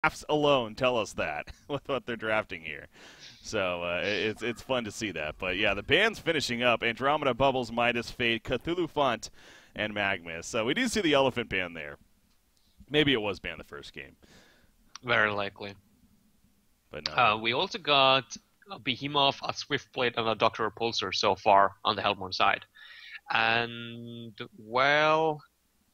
drafts alone tell us that with what they're drafting here. So it's fun to see that. But yeah, the band's finishing up: Andromeda, Bubbles, Midas, Fate, Cthulhu Font, and Magnus. So we do see the Elephant Band there. Maybe it was banned the first game, Very likely. but no. We also got a Behemoth, a Swiftblade, and a Doctor Repulsor so far on the Hellborn side. And, well,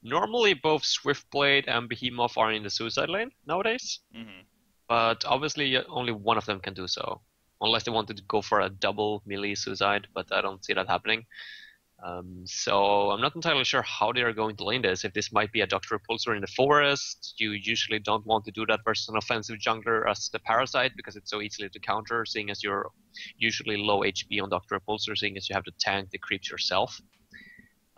normally both Swiftblade and Behemoth are in the suicide lane nowadays, Mm-hmm. but obviously only one of them can do so. Unless they wanted to go for a double melee suicide, but I don't see that happening. So I'm not entirely sure how they are going to lane this. If this might be a Doctor Repulsor in the forest, you usually don't want to do that versus an offensive jungler as the Parasite because it's so easily to counter, seeing as you're usually low HP on Doctor Repulsor, seeing as you have to tank the creeps yourself.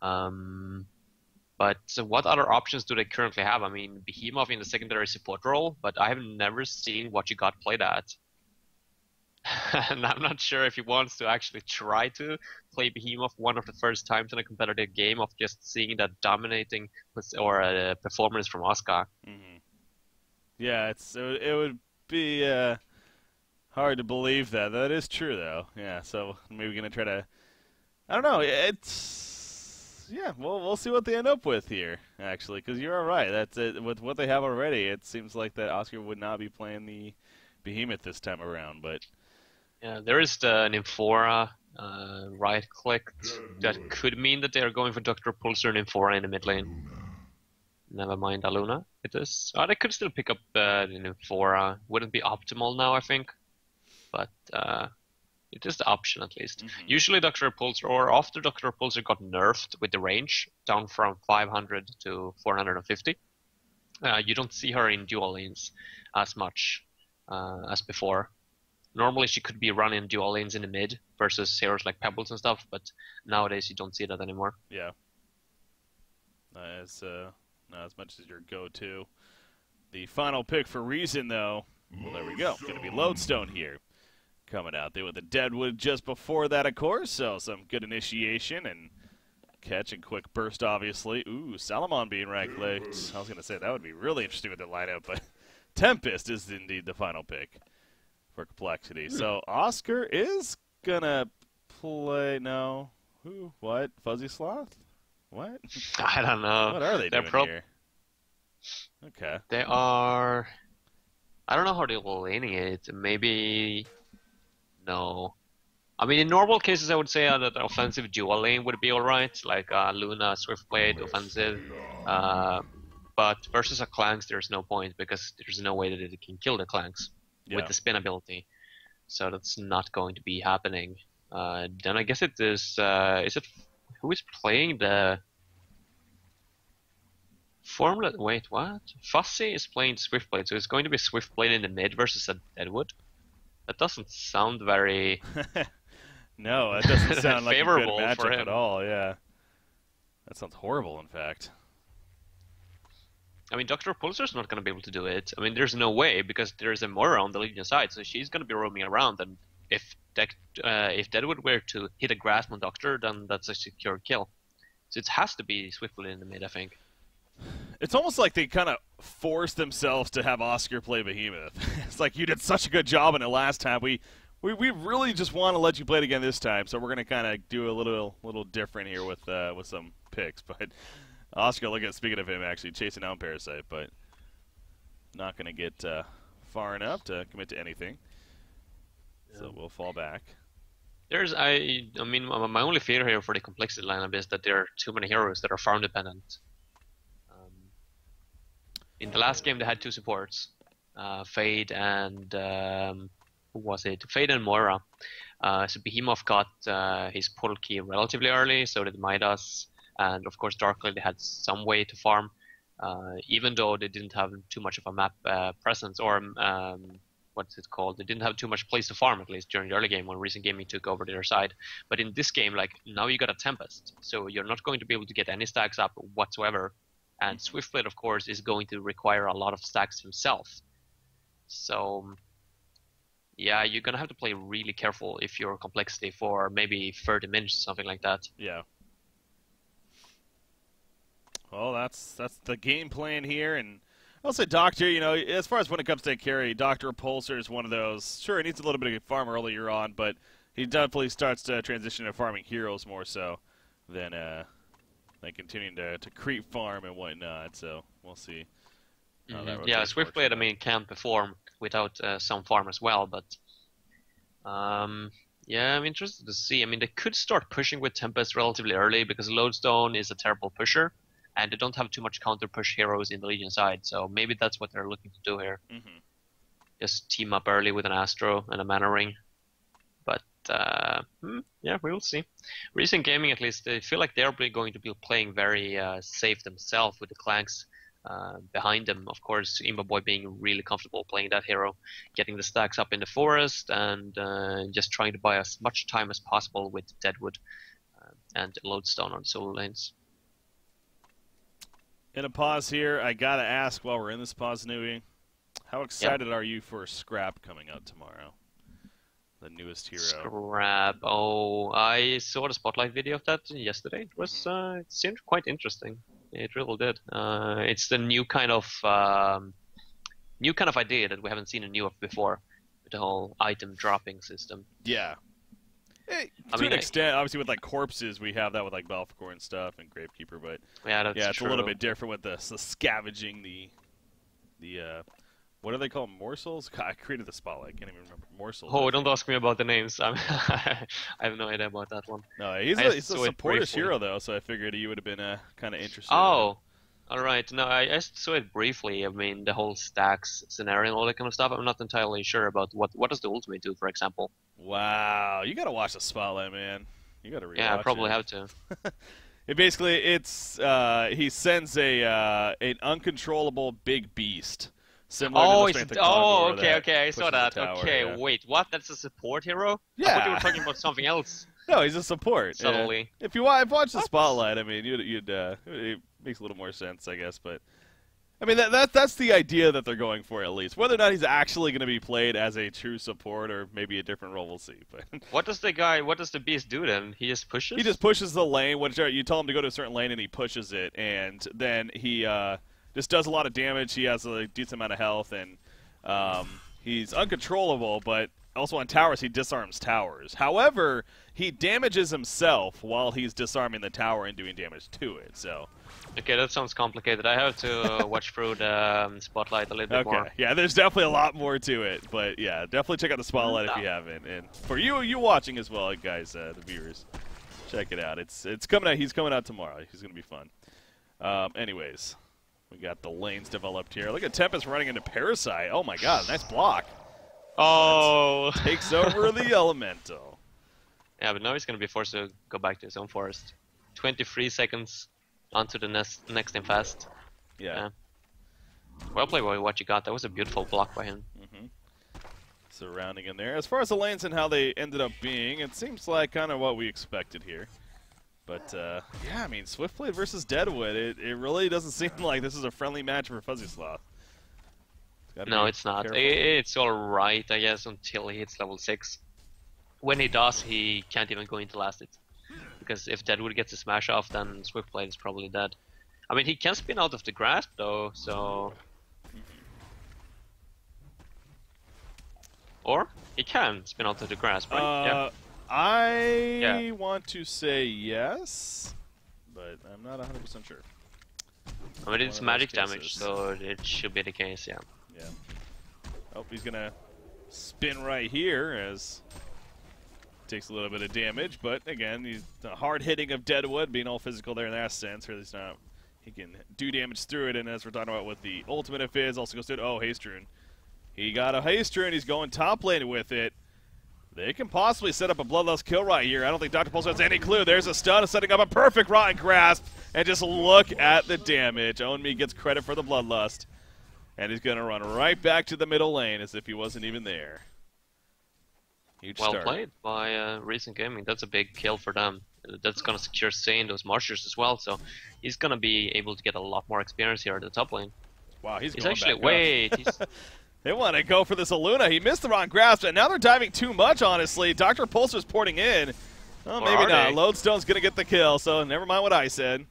But what other options do they currently have? I mean, Behemoth in the secondary support role, but I have never seen what you got played at. And I'm not sure if he wants to actually try to play Behemoth one of the first times in a competitive game of just seeing that dominating performance from Oscar. Mm-hmm. Yeah, it would be hard to believe that. That is true, though. Yeah, so maybe we're gonna try to. I don't know. Yeah. We'll see what they end up with here, actually, because you're all right. That's it. With what they have already, it seems like that Oscar would not be playing the Behemoth this time around. But Yeah, there is the Nymphora right click that could mean that they are going for Dr. Pulsar and Nymphora in the mid lane. Never mind Aluna. It is. Oh, they could still pick up the Nymphora. Wouldn't be optimal now, I think, but it is the option at least. mm-hmm. Usually Dr. Repulsor, or after Dr. Repulsor got nerfed with the range, down from 500 to 450, you don't see her in dual lanes as much as before. Normally she could be running dual lanes in the mid versus heroes like Pebbles and stuff, but nowadays you don't see that anymore. Yeah. Not as much as your go-to. The final pick for Reason, though. Well, there we go. Going to be Lodestone here. Coming out there with the Deadwood just before that, of course. So some good initiation and catch and quick burst, obviously. Ooh, Salamon being right-clicked. I was going to say that would be really interesting with the lineup, but Tempest is indeed the final pick for Complexity. So Oscar is going to play... No. Who? What? Fuzzy Sloth? What? I don't know. What are they doing here? Okay. They are... I don't know how they're laning it. Maybe... No. I mean, in normal cases, I would say that the offensive dual lane would be alright, like Luna, Swiftblade, offensive. But versus a Clanks, there's no point, because there's no way that it can kill the Clanks with the spin ability. So that's not going to be happening. Then I guess it is it... Who is playing the... Formula... Wait, what? Fussy is playing Swiftblade, so it's going to be Swiftblade in the mid versus a Deadwood? That doesn't sound very... No, that doesn't sound like a good favorable for matchup him. at all, yeah. That sounds horrible, in fact. I mean, Dr. Pulsar's not going to be able to do it. I mean, there's no way, because there's a Moira on the Legion side, so she's going to be roaming around, and if Deadwood were to hit a grasp on Doctor, then that's a secure kill. So it has to be Swiftblade in the mid, I think. It's almost like they kind of forced themselves to have Oscar play Behemoth. It's like, you did such a good job in it last time. We really just want to let you play it again this time, so we're going to kind of do a little different here with some picks. But Oscar, speaking of him, actually chasing down Parasite, but not going to get far enough to commit to anything. So we'll fall back. I mean, my only fear here for the complexity lineup is that there are too many heroes that are farm dependent. In the last game, they had two supports, Fade and who was it? Fade and Moira. So Behemoth got his pull key relatively early, so did Midas, and of course Darkly they had some way to farm, even though they didn't have too much of a map presence, or what's it called? They didn't have too much place to farm, at least during the early game when Recent Gaming took over their side. But in this game, like, now you got a Tempest, so you're not going to be able to get any stacks up whatsoever. And Swiftblade, of course, is going to require a lot of stacks himself. So, yeah, you're going to have to play really careful if you're Complexity for maybe 30 minutes, something like that. Yeah. Well, that's the game plan here, and I'll say Doctor, you know, as far as when it comes to carry, Doctor Repulsor is one of those. Sure, he needs a little bit of farm earlier on, but he definitely starts to transition to farming heroes more so than continuing to creep farm and whatnot. So we'll see. Yeah, Swiftblade, I mean, can perform without some farm as well, but yeah, I'm interested to see. I mean, they could start pushing with Tempest relatively early because Lodestone is a terrible pusher, and they don't have too much counter push heroes in the Legion side, so maybe that's what they're looking to do here. Just team up early with an Astro and a Mana Ring. But yeah, we will see. Recent Gaming, at least, they feel like they're going to be playing very safe themselves with the Clanks behind them. Of course, Imba being really comfortable playing that hero, getting the stacks up in the forest, and just trying to buy as much time as possible with Deadwood and Lodestone on solo lanes. In a pause here, I gotta ask while we're in this pause, Nui, how excited are you for Scrap coming out tomorrow? The newest hero. Scrap. Oh, I saw the spotlight video of that yesterday. It was it seemed quite interesting. It really did. It's the new kind of idea that we haven't seen in New York before, with the whole item dropping system. Yeah. Hey, to an extent, obviously with like corpses, we have that with like Belphegor and stuff and Gravekeeper, but yeah, that's it's a little bit different with the scavenging the what do they call them? Morsels? God, I created the spotlight. I can't even remember. Morsels. Oh, don't ask me about the names. I have no idea about that one. No, he's a supportive hero, though, so I figured you would have been kind of interested. Oh, all right. No, I saw it briefly. I mean, the whole stacks scenario and all that kind of stuff. I'm not entirely sure about what does the ultimate do, for example. Wow, you got to watch the spotlight, man. You got to rewatch it. Yeah, I probably have to. He sends an uncontrollable big beast. Similar to the okay, I saw that. Tower, okay, yeah. Wait, what? That's a support hero? Yeah. I thought you were talking about something else. No, he's a support. Subtly. If you watch the spotlight, I mean, it makes a little more sense, I guess. But I mean, that's the idea that they're going for, at least. Whether or not he's actually going to be played as a true support or maybe a different role, we'll see. But what does the beast do then? He just pushes? He just pushes the lane. You tell him to go to a certain lane, and he pushes it, and then he just does a lot of damage. He has a decent amount of health, and he's uncontrollable, but also on towers, he disarms towers. However, he damages himself while he's disarming the tower and doing damage to it. So, okay, that sounds complicated. I have to watch through the spotlight a little bit more. Yeah, there's definitely a lot more to it, but yeah, definitely check out the spotlight if you haven't. And for you watching as well, guys, the viewers, check it out. It's coming out. He's coming out tomorrow. He's gonna be fun. Anyways, we got the lanes developed here. Look at Tempest running into Parasite. Oh my God, nice block. Oh, takes over the Elemental. Yeah, but now he's gonna be forced to go back to his own forest. 23 seconds onto the next thing fast. Yeah. Well played by what you got. That was a beautiful block by him. Surrounding in there. As far as the lanes and how they ended up being, it seems like kind of what we expected here. But, yeah, I mean, Swiftblade versus Deadwood, it really doesn't seem like this is a friendly match for Fuzzy Sloth. No, it's not. It's alright, I guess, until he hits level 6. When he does, he can't even go into last hit. Because if Deadwood gets a smash off, then Swiftblade is probably dead. I mean, he can spin out of the grasp, though, so... Or he can spin out of the grasp, right? Yeah. I want to say yes, but I'm not 100% sure. I mean, it's magic damage, so it should be the case, yeah. Yeah. Oh, he's gonna spin right here as takes a little bit of damage, but again, he's the hard hitting of Deadwood, being all physical there in that sense, or at least not. He can do damage through it, and as we're talking about with the ultimate of his, also goes through it. Oh, Haste Rune. He got a Haste Rune, he's going top lane with it. They can possibly set up a Bloodlust kill right here. I don't think Dr. Pulse has any clue. There's a stun, setting up a perfect Rotten Grasp, and just look at the damage. Onmi gets credit for the Bloodlust. And he's going to run right back to the middle lane as if he wasn't even there. Huge well start. Played by Recent Gaming. That's a big kill for them. That's going to secure Sane, those Marchers as well. So he's going to be able to get a lot more experience here at the top lane. Wow, he's going actually back up. They want to go for this Aluna. He missed the wrong grasp, and now they're diving too much, honestly. Dr. Pulser's porting in. Oh, maybe not. Lodestone's going to get the kill, so never mind what I said.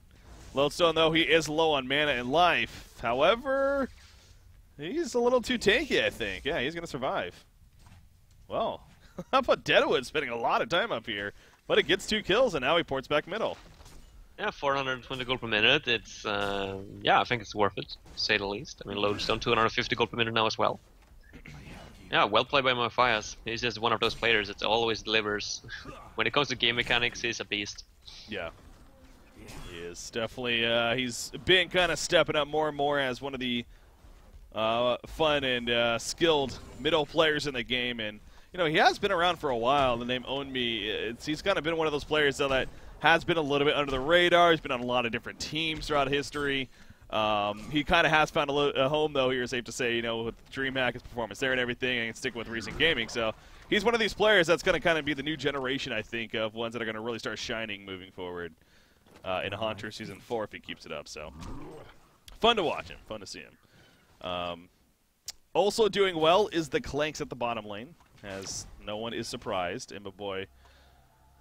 Lodestone, though, he is low on mana and life. However, He's a little too tanky, I think. Yeah, he's going to survive. Well, how about Deadwood spending a lot of time up here? But it gets 2 kills, and now he ports back middle. Yeah, 420 gold per minute. It's, yeah, I think it's worth it, to say the least. I mean, Lodestone, 250 gold per minute now as well. Yeah, well played by Matthias. He's just one of those players that always delivers. When it comes to game mechanics, he's a beast. Yeah. He is definitely, he's been kind of stepping up more and more as one of the fun and skilled middle players in the game. And, you know, he has been around for a while. The name Own Me, he's kind of been one of those players that has been a little bit under the radar. He's been on a lot of different teams throughout history. He kind of has found a home, though, here, safe to say, you know, with DreamHack, his performance there and everything, and sticking with recent gaming. So he's one of these players that's going to kind of be the new generation, I think, of ones that are going to really start shining moving forward in Haunter Season 4 if he keeps it up. So fun to watch him, fun to see him. Also doing well is the Clanks at the bottom lane, as no one is surprised. Imbaboy,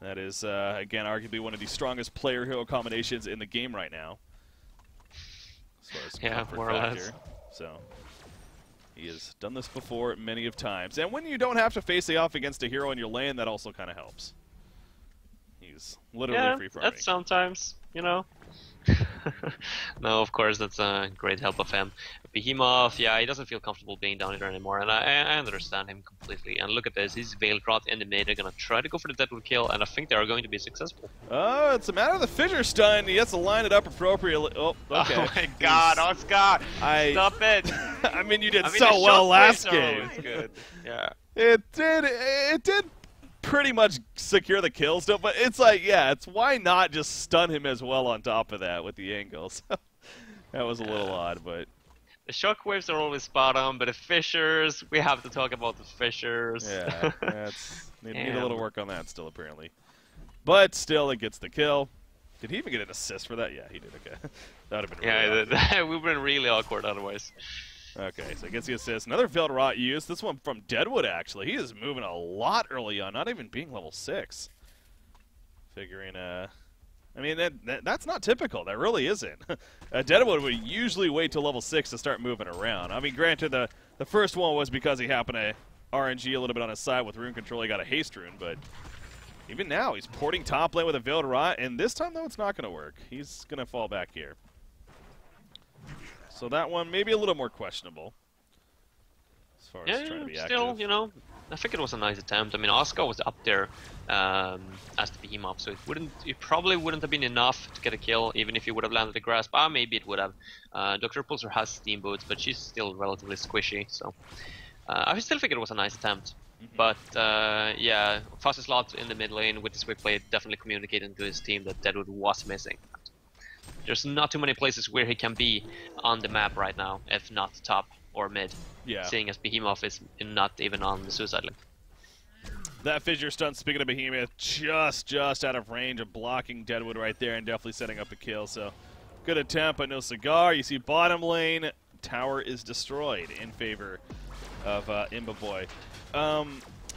that is, again, arguably one of the strongest player-hero combinations in the game right now. Yeah, more or less. So he has done this before many of times. And when you don't have to face the off against a hero in your lane, that also kind of helps. He's literally free farming. That's sometimes, you know. No, of course, that's a great help of him. Behemoth, yeah, he doesn't feel comfortable being down there anymore, and I understand him completely. And look at this, he's Veiled Rot in the mid. They're going to try to go for the Deadwood kill, and I think they are going to be successful. Oh, it's a matter of the fissure stun. He has to line it up appropriately. Oh, okay. Oh my god, Oscar! Stop it! I mean, you did so well last game. Good. Yeah. It did pretty much secure the kill still, but it's like, yeah, it's why not just stun him as well on top of that with the angles. That was a little odd, but the shockwaves are always spot on, but the fissures, we have to talk about the fissures. Yeah, need a little work on that still, apparently. But still, it gets the kill. Did he even get an assist for that? Yeah, he did. Okay. That would have been really awkward. We've been really awkward otherwise. Okay, so he gets the assist. Another Veiled Rot use. This one from Deadwood, actually. He is moving a lot early on, not even being level 6. Figuring, I mean, that's not typical. That really isn't. Deadwood would usually wait till level 6 to start moving around. I mean, granted, the first one was because he happened to RNG a little bit on his side with rune control. He got a haste rune, but even now, he's porting top lane with a Veiled Rot, and this time, though, it's not going to work. He's going to fall back here. So that one maybe a little more questionable as far as trying to be still, active. You know, I think it was a nice attempt. I mean, Oscar was up there as the Behemoth, so it probably wouldn't have been enough to get a kill, even if he would have landed the grasp. Maybe it would have. Dr. Pulsar has steam boots, but she's still relatively squishy, so I still think it was a nice attempt. But yeah, Fast Slot in the mid lane with the swift play definitely communicating to his team that Deadwood was missing. There's not too many places where he can be on the map right now, if not top or mid. Yeah. Seeing as Behemoth is not even on the suicide lane. That fissure stun, speaking of Behemoth, just out of range of blocking Deadwood right there and definitely setting up the kill. So good attempt, but no cigar. You see bottom lane, tower is destroyed in favor of Imbaboy.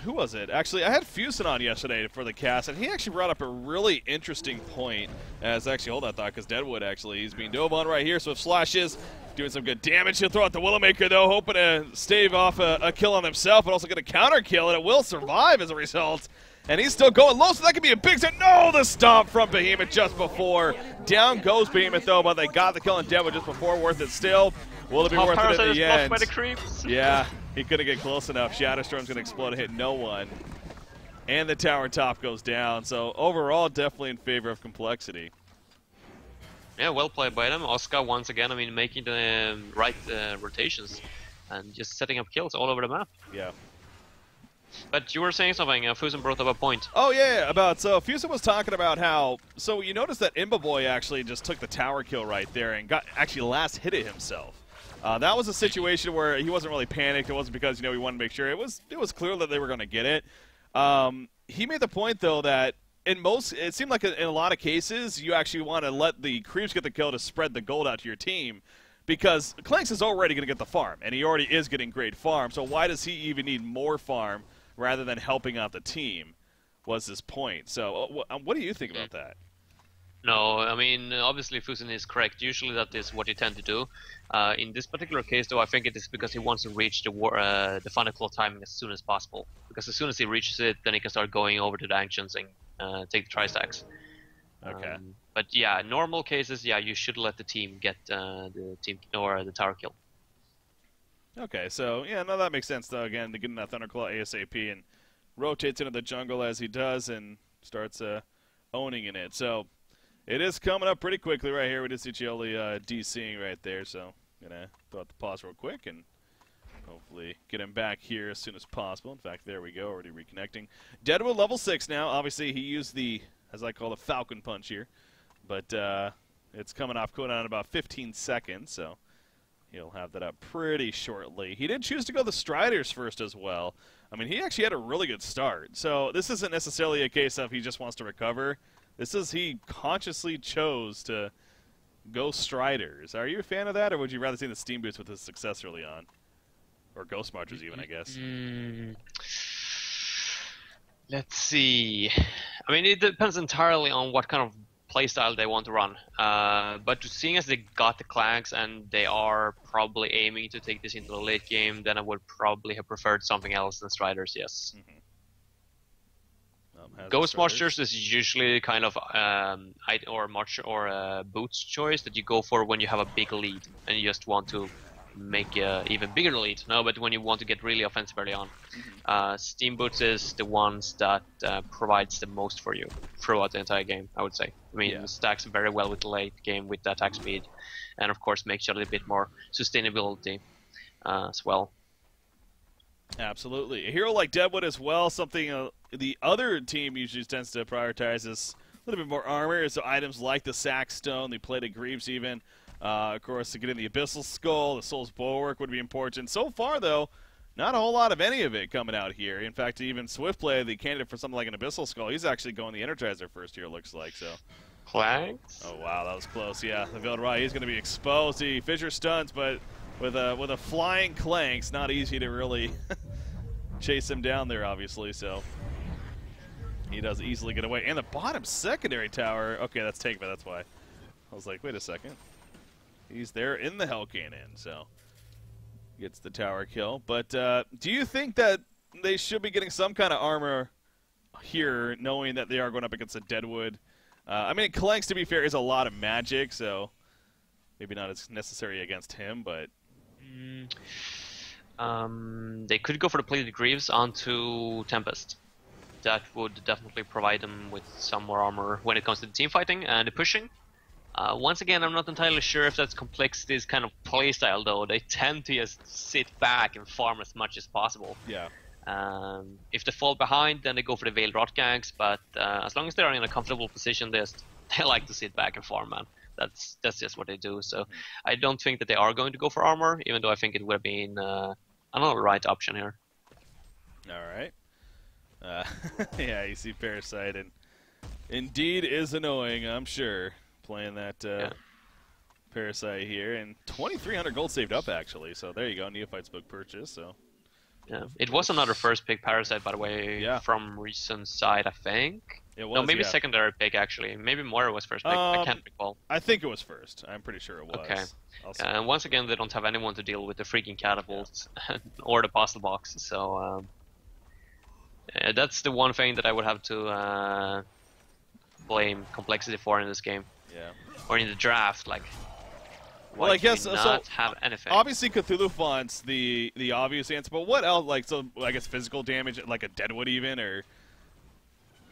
Who was it? Actually, I had Fusin on yesterday for the cast, and he actually brought up a really interesting point. Actually, hold that thought, because Deadwood, actually, he's being dove on right here. So if Slashes doing some good damage, he'll throw out the Willowmaker, though, hoping to stave off a kill on himself, but also get a counter kill, and it will survive as a result. And he's still going low, so that could be a big set. No, the stomp from Behemoth just before. Down goes Behemoth, though, but they got the kill on Deadwood just before. Worth it still. Will it be worth it in the end? By the creeps. Yeah, he couldn't get close enough. Shadowstorm's going to explode and hit no one. And the tower top goes down. So overall, definitely in favor of complexity. Yeah, well played by them. Oscar, once again, I mean, making the right rotations and just setting up kills all over the map. Yeah. But you were saying something. Fusen brought up a point. Oh, yeah. So Fusen was talking about how... So you notice that Imbaboy actually just took the tower kill right there and actually last hit it himself. That was a situation where he wasn't really panicked. It wasn't because, he wanted to make sure. It was clear that they were going to get it. He made the point, though, that it seemed like in a lot of cases, you actually want to let the creeps get the kill to spread the gold out to your team, because Clanks is already going to get the farm, and he already is getting great farm, so why does he even need more farm rather than helping out the team, was his point. So what do you think about that? No, I mean, obviously Fusen is correct. Usually that is what you tend to do. In this particular case, though, I think it is because he wants to reach the Final Claw timing as soon as possible. Because as soon as he reaches it, then he can start going over to the Ancients and take the Tri-Stacks. Okay. But yeah, normal cases, yeah, you should let the team get the team or the tower kill. Okay, so yeah, no, that makes sense though. Again, to get in that Thunderclaw ASAP and rotates into the jungle as he does and starts owning in it. So it is coming up pretty quickly right here. We did see Chioli DCing right there, so gonna throw out the pause real quick and hopefully get him back here as soon as possible. In fact, there we go, already reconnecting. Deadwood level 6 now. Obviously, he used the, as I call the Falcon Punch here, but it's coming off cooldown in about 15 seconds, so he'll have that up pretty shortly. He did choose to go the Striders first as well. I mean, he actually had a really good start. So this isn't necessarily a case of he just wants to recover. This is he consciously chose to go Striders. Are you a fan of that, or would you rather see the Steam Boots with his success early on? Or Ghost Marchers even, I guess. Let's see. I mean, it depends entirely on what kind of playstyle they want to run. But seeing as they got the Clags and they are probably aiming to take this into the late game, then I would probably have preferred something else than Striders, yes. Ghost Marchers is usually kind of boots choice that you go for when you have a big lead and you just want to make an even bigger lead. No, but when you want to get really offensive early on. Steam Boots is the ones that provides the most for you throughout the entire game, I would say. I mean, it stacks very well with the late game with the attack speed, and of course makes you a little bit more sustainability as well. Absolutely. A hero like Deadwood as well, something the other team usually tends to prioritize is a little bit more armor, so items like the Sack Stone, the Plated Greaves even. Of course, to get in the Abyssal Skull, the Soul's Bulwark would be important. So far, though, not a whole lot of any of it coming out here. In fact, even Swiftplay, the candidate for something like an Abyssal Skull, he's actually going the Energizer first here, looks like. So. Flags? Oh, wow, that was close. Yeah, the Veiled he's going to be exposed. He Fissure stuns, but with a flying Clanks, not easy to really chase him down there, obviously. So he does easily get away. And the bottom secondary tower. Okay, that's Tankman, that's why. I was like, wait a second. He's there in the Hell Cannon, so gets the tower kill. But do you think that they should be getting some kind of armor here, knowing that they are going up against a Deadwood? I mean, Clanks, to be fair, is a lot of magic, so maybe not as necessary against him, but... They could go for the Plated Greaves onto Tempest. That would definitely provide them with some more armor when it comes to the team fighting and the pushing. Once again, I'm not entirely sure if that's Complexity's kind of playstyle, though. They tend to just sit back and farm as much as possible. Yeah. If they fall behind, then they go for the Veiled Rot ganks, but as long as they're in a comfortable position, they like to sit back and farm, man. That's just what they do. So I don't think that they are going to go for armor, even though I think it would have been another right option here. All right. Yeah, you see Parasite, and indeed is annoying, I'm sure, playing that Parasite here. And 2,300 gold saved up, actually. So there you go, Neophyte's book purchase. So. Yeah, it was another first pick Parasite, by the way, from recent side, I think. It was, no, maybe secondary pick, actually. Maybe Moira was first pick. I can't recall. I think it was first. I'm pretty sure it was. Okay. And once again, they don't have anyone to deal with the freaking catapults or the puzzle box. So that's the one thing that I would have to blame Complexity for in this game. Yeah. Or in the draft, like. Well, I guess not have anything. Obviously, Cthulhu Font's the obvious answer, but what else? Like, so I guess physical damage, like a Deadwood even, or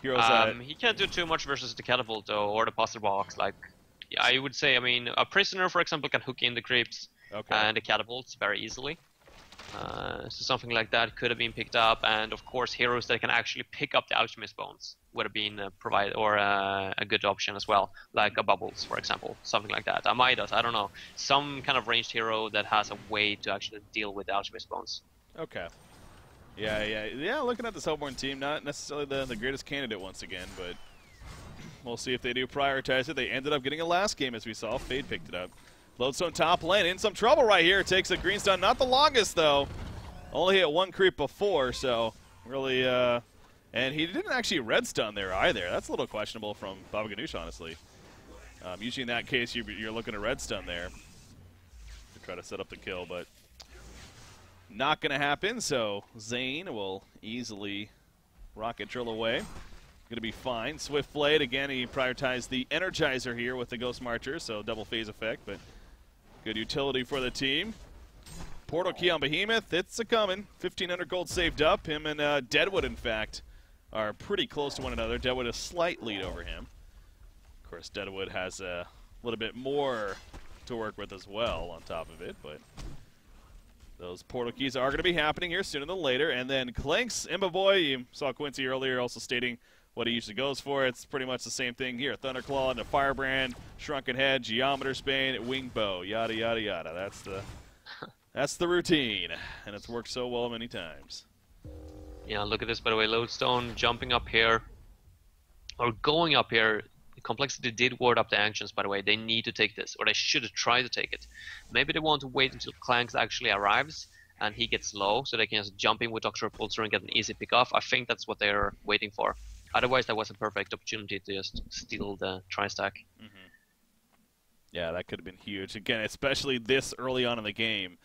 heroes that... He can't do too much versus the catapult though, or the puzzle box. Like, I would say, I mean, a prisoner, for example, can hook in the creeps and the catapults very easily. So something like that could have been picked up, and of course, heroes that can actually pick up the alchemist bones would have been provided, or a good option as well, like a Bubbles, for example, something like that. A Midas, I don't know, some kind of ranged hero that has a way to actually deal with the alchemist bones. Okay. Yeah. Looking at this Hellborn team, not necessarily the greatest candidate once again, but we'll see if they do prioritize it. They ended up getting a last game, as we saw. Fade picked it up. Lodestone top lane in some trouble right here. Takes a green stun, not the longest though. Only hit one creep before, so really, and he didn't actually red stun there either. That's a little questionable from Baba Ganoush, honestly. Usually in that case, you're looking at redstone there to try to set up the kill, but not going to happen. So Zane will easily rocket drill away. Going to be fine. Swift Blade, again, he prioritized the Energizer here with the Ghost Marcher, so double phase effect, but good utility for the team. Portal key on Behemoth, it's a-coming. 1,500 gold saved up. Him and Deadwood, in fact, are pretty close to one another. Deadwood a slight lead over him. Of course, Deadwood has a little bit more to work with as well on top of it, but those portal keys are going to be happening here sooner than later. And then Clanks, Imba Boy, you saw Quincy earlier also stating what he usually goes for. It's pretty much the same thing here. Thunderclaw into Firebrand, Shrunken Head, Geometer Spain, Wing Bow, yada, yada, yada. That's the routine, and it's worked so well many times. Yeah, look at this, by the way. Lodestone jumping up here, or going up here. Complexity did ward up the actions, by the way. They need to take this, or they should have tried to take it. Maybe they want to wait until Clanks actually arrives, and he gets low, so they can just jump in with Dr. Repulsor and get an easy pick-off. I think that's what they're waiting for. Otherwise, that was a perfect opportunity to just steal the tri-stack. Mm-hmm. Yeah, that could have been huge. Again, especially this early on in the game.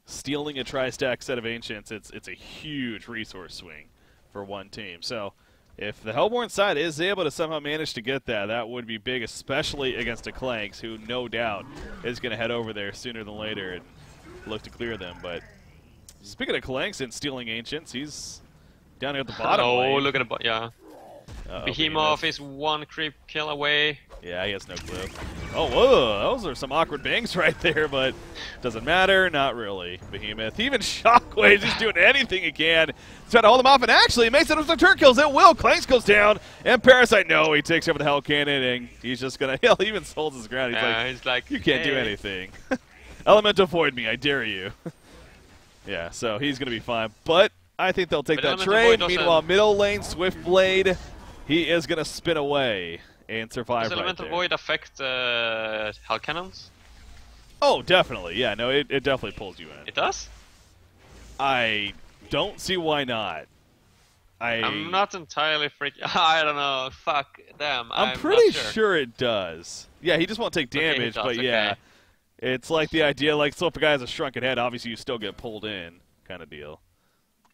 Stealing a tri-stack set of Ancients, it's a huge resource swing for one team. So if the Hellborn side is able to somehow manage to get that, that would be big, especially against a Clanks, who no doubt is going to head over there sooner than later and look to clear them. But speaking of Clanks and stealing Ancients, he's down here at the bottom lane. Oh, look at the yeah. Behemoth is one creep kill away. Yeah, he has no clue. Oh, whoa, those are some awkward bangs right there, but doesn't matter, not really. Behemoth, even Shockwave, just doing anything he can. Trying to hold him off, and actually he makes it with the turn kills. It will. Clanks goes down, and Parasite, no, he takes over the Hell Cannon, and he's just going to, he even holds his ground. He's like, you can't do anything. Elemental Void me, I dare you. Yeah, so he's going to be fine, but I think they'll take that trade. Meanwhile, middle lane, Swift Blade, he is going to spin away and survive. Does Elemental Void affect Hell Cannons? Oh, definitely. Yeah, no, it definitely pulls you in. It does? I don't see why not. I'm not entirely I don't know. Fuck them. I'm pretty sure it does. Yeah, he just won't take damage, but yeah. It's like the idea, like, so if a guy has a Shrunken Head, obviously you still get pulled in kind of deal.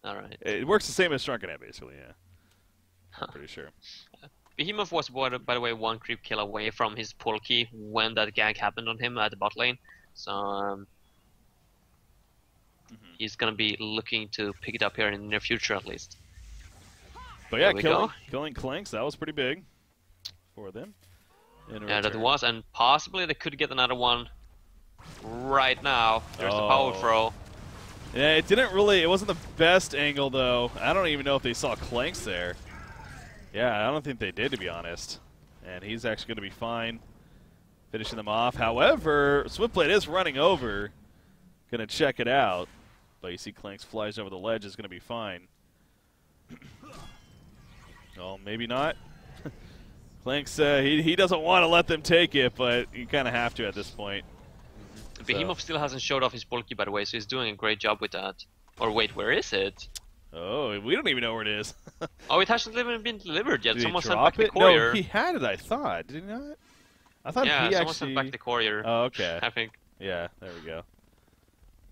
Alright. It works the same as Shrunken Head, basically, yeah. I'm pretty sure. Behemoth was, by the way, one creep kill away from his pull key when that gank happened on him at the bot lane. So he's going to be looking to pick it up here in the near future at least. But yeah, killing Clanks, that was pretty big for them. Yeah, that was, and possibly they could get another one right now. There's the power throw. Yeah, it wasn't the best angle though. I don't even know if they saw Clanks there. Yeah, I don't think they did, to be honest. And he's actually going to be fine finishing them off. However, Swiftblade is running over. Going to check it out. But you see Clanks flies over the ledge, is going to be fine. Oh, maybe not. Clanks, he doesn't want to let them take it, but you kind of have to at this point. Behemoth still hasn't showed off his bulky, by the way, so he's doing a great job with that. Or wait, where is it? Oh, we don't even know where it is. Oh, it hasn't even been delivered yet. Did someone he sent drop back it? the courier. No, he had it, I thought. Did he not? I thought yeah, he someone actually... sent back the courier. Oh, okay. I think. Yeah, there we go.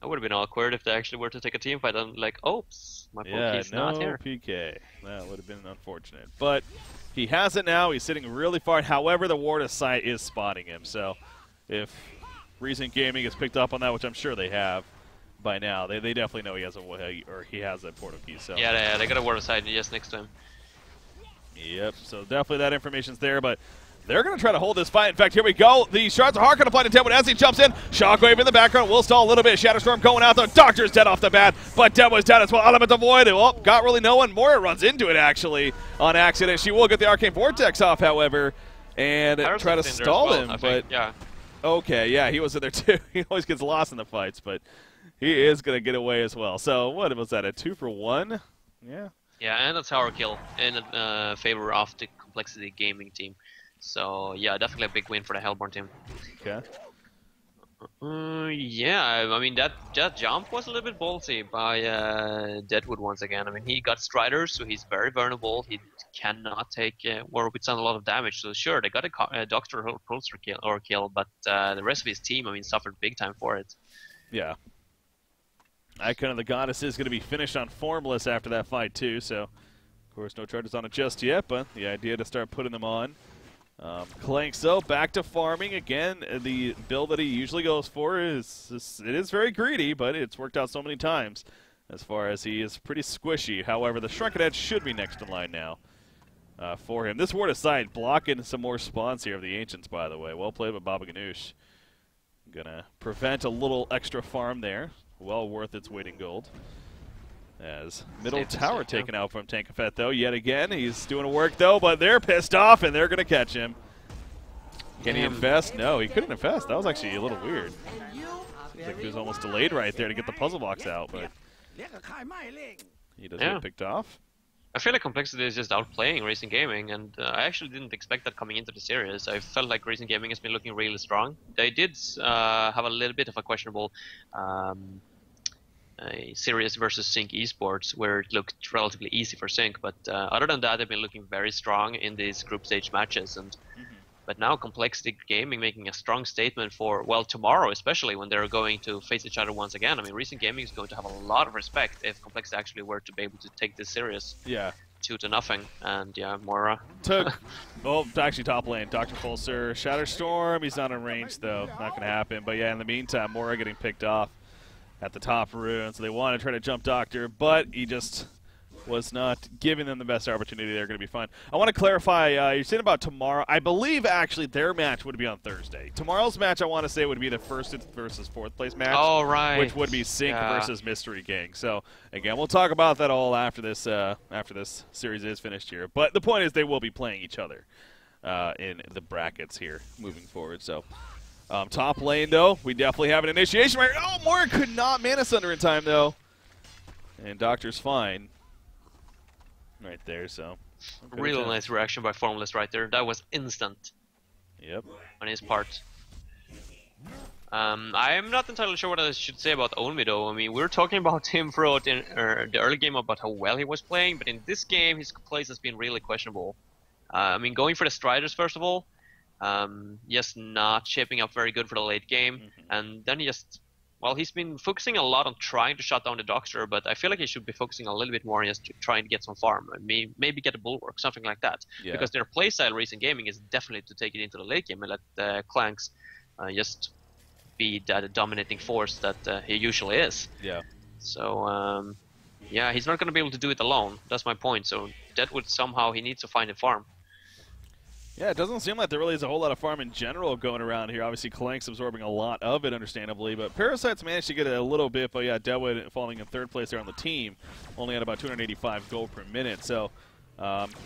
That would have been awkward if they actually were to take a team fight and like, oops, my bulky's not here. PK. That would have been unfortunate. But he has it now. He's sitting really far. However, the Ward of Sight is spotting him. So if Recent Gaming has picked up on that, which I'm sure they have by now, they definitely know he has he has a portal key. So yeah, they got a Ward of Sight just next to him. Yep. So definitely that information's there, but they're going to try to hold this fight. In fact, here we go. The Shards of Heart going to apply to Deadwood as he jumps in. Shockwave in the background will stall a little bit. Shadowstorm going out, though. Doctor's dead off the bat, but Deadwood's down as well. Elemental Void. Oh, got really no one. Moira runs into it, actually, on accident. She will get the Arcane Vortex off, however, and try to stall him. But yeah. Okay, yeah, he was in there, too. He always gets lost in the fights, but he is going to get away as well. So what was that, a 2-for-1? Yeah. Yeah, and a tower kill in favor of the Complexity Gaming team. So, yeah, definitely a big win for the Hellborn team. Okay. Yeah, I mean that jump was a little bit ballsy by Deadwood once again. I mean he got Strider, so he's very vulnerable. He cannot take or withstand a lot of damage. So sure, they got a Doctor Pulsar kill, but the rest of his team, I mean, suffered big time for it. Yeah. Icon of the Goddess is going to be finished on Formless after that fight too. So of course no charges on it just yet, but the idea to start putting them on. Clanks, though, back to farming. Again, the build that he usually goes for is very greedy, but it's worked out so many times as far as he is pretty squishy. However, the Shrunken Head should be next in line now for him. This ward aside, blocking some more spawns here of the Ancients, by the way. Well played by Baba Ganoush. Gonna prevent a little extra farm there. Well worth its weight in gold. As middle tower taken out from Tankafet, though, yet again. He's doing work, though, but they're pissed off, and they're going to catch him. Can he infest? No, he couldn't infest. That was actually a little weird. Seems like he was almost delayed right there to get the puzzle box out, but he does get picked off. I feel like Complexity is just outplaying Racing Gaming, and I actually didn't expect that coming into the series. I felt like Racing Gaming has been looking really strong. They did have a little bit of a questionable series versus Sync Esports, where it looked relatively easy for Sync, but other than that, they've been looking very strong in these group stage matches. And but now Complexity Gaming making a strong statement for, well, tomorrow, especially when they're going to face each other once again. I mean, Recent Gaming is going to have a lot of respect if Complexity actually were to be able to take this serious. Yeah. 2-0, and yeah, Mora took. Well, actually, top lane, Dr. Pulsar, Shatterstorm. He's not in range though. Not going to happen. But yeah, in the meantime, Mora getting picked off at the top rune, so they want to try to jump Doctor, but he just was not giving them the best opportunity. They're going to be fine. I want to clarify, you're saying about tomorrow. I believe, actually, their match would be on Thursday. Tomorrow's match, I want to say, would be the first versus fourth place match. Oh, right. Which would be Sync versus Mystery Gang. So, again, we'll talk about that all after this series is finished here. But the point is they will be playing each other in the brackets here moving forward. So, top lane, though, we definitely have an initiation right. Oh, Mora could not Mana Sunder in time, though. And Doctor's fine. Right there, so. Real nice reaction by Formless right there. That was instant. Yep. On his part. I'm not entirely sure what I should say about Onmi, though. I mean, we were talking about him throughout the early game about how well he was playing, but in this game, his place has been really questionable. I mean, going for the Striders, first of all. Just not shaping up very good for the late game. And then he just... Well, he's been focusing a lot on trying to shut down the Doctor, but I feel like he should be focusing a little bit more on just trying to get some farm. Maybe get a Bulwark, something like that. Yeah. Because their playstyle Recent Gaming is definitely to take it into the late game and let Clanks just be that dominating force that he usually is. Yeah. So, yeah, he's not going to be able to do it alone. That's my point. So Deadwood somehow he needs to find a farm. Yeah, it doesn't seem like there really is a whole lot of farm in general going around here. Obviously, Clank's absorbing a lot of it, understandably, but Parasite's managed to get a little bit, but yeah, Deadwood falling in third place there on the team, only at about 285 gold per minute, so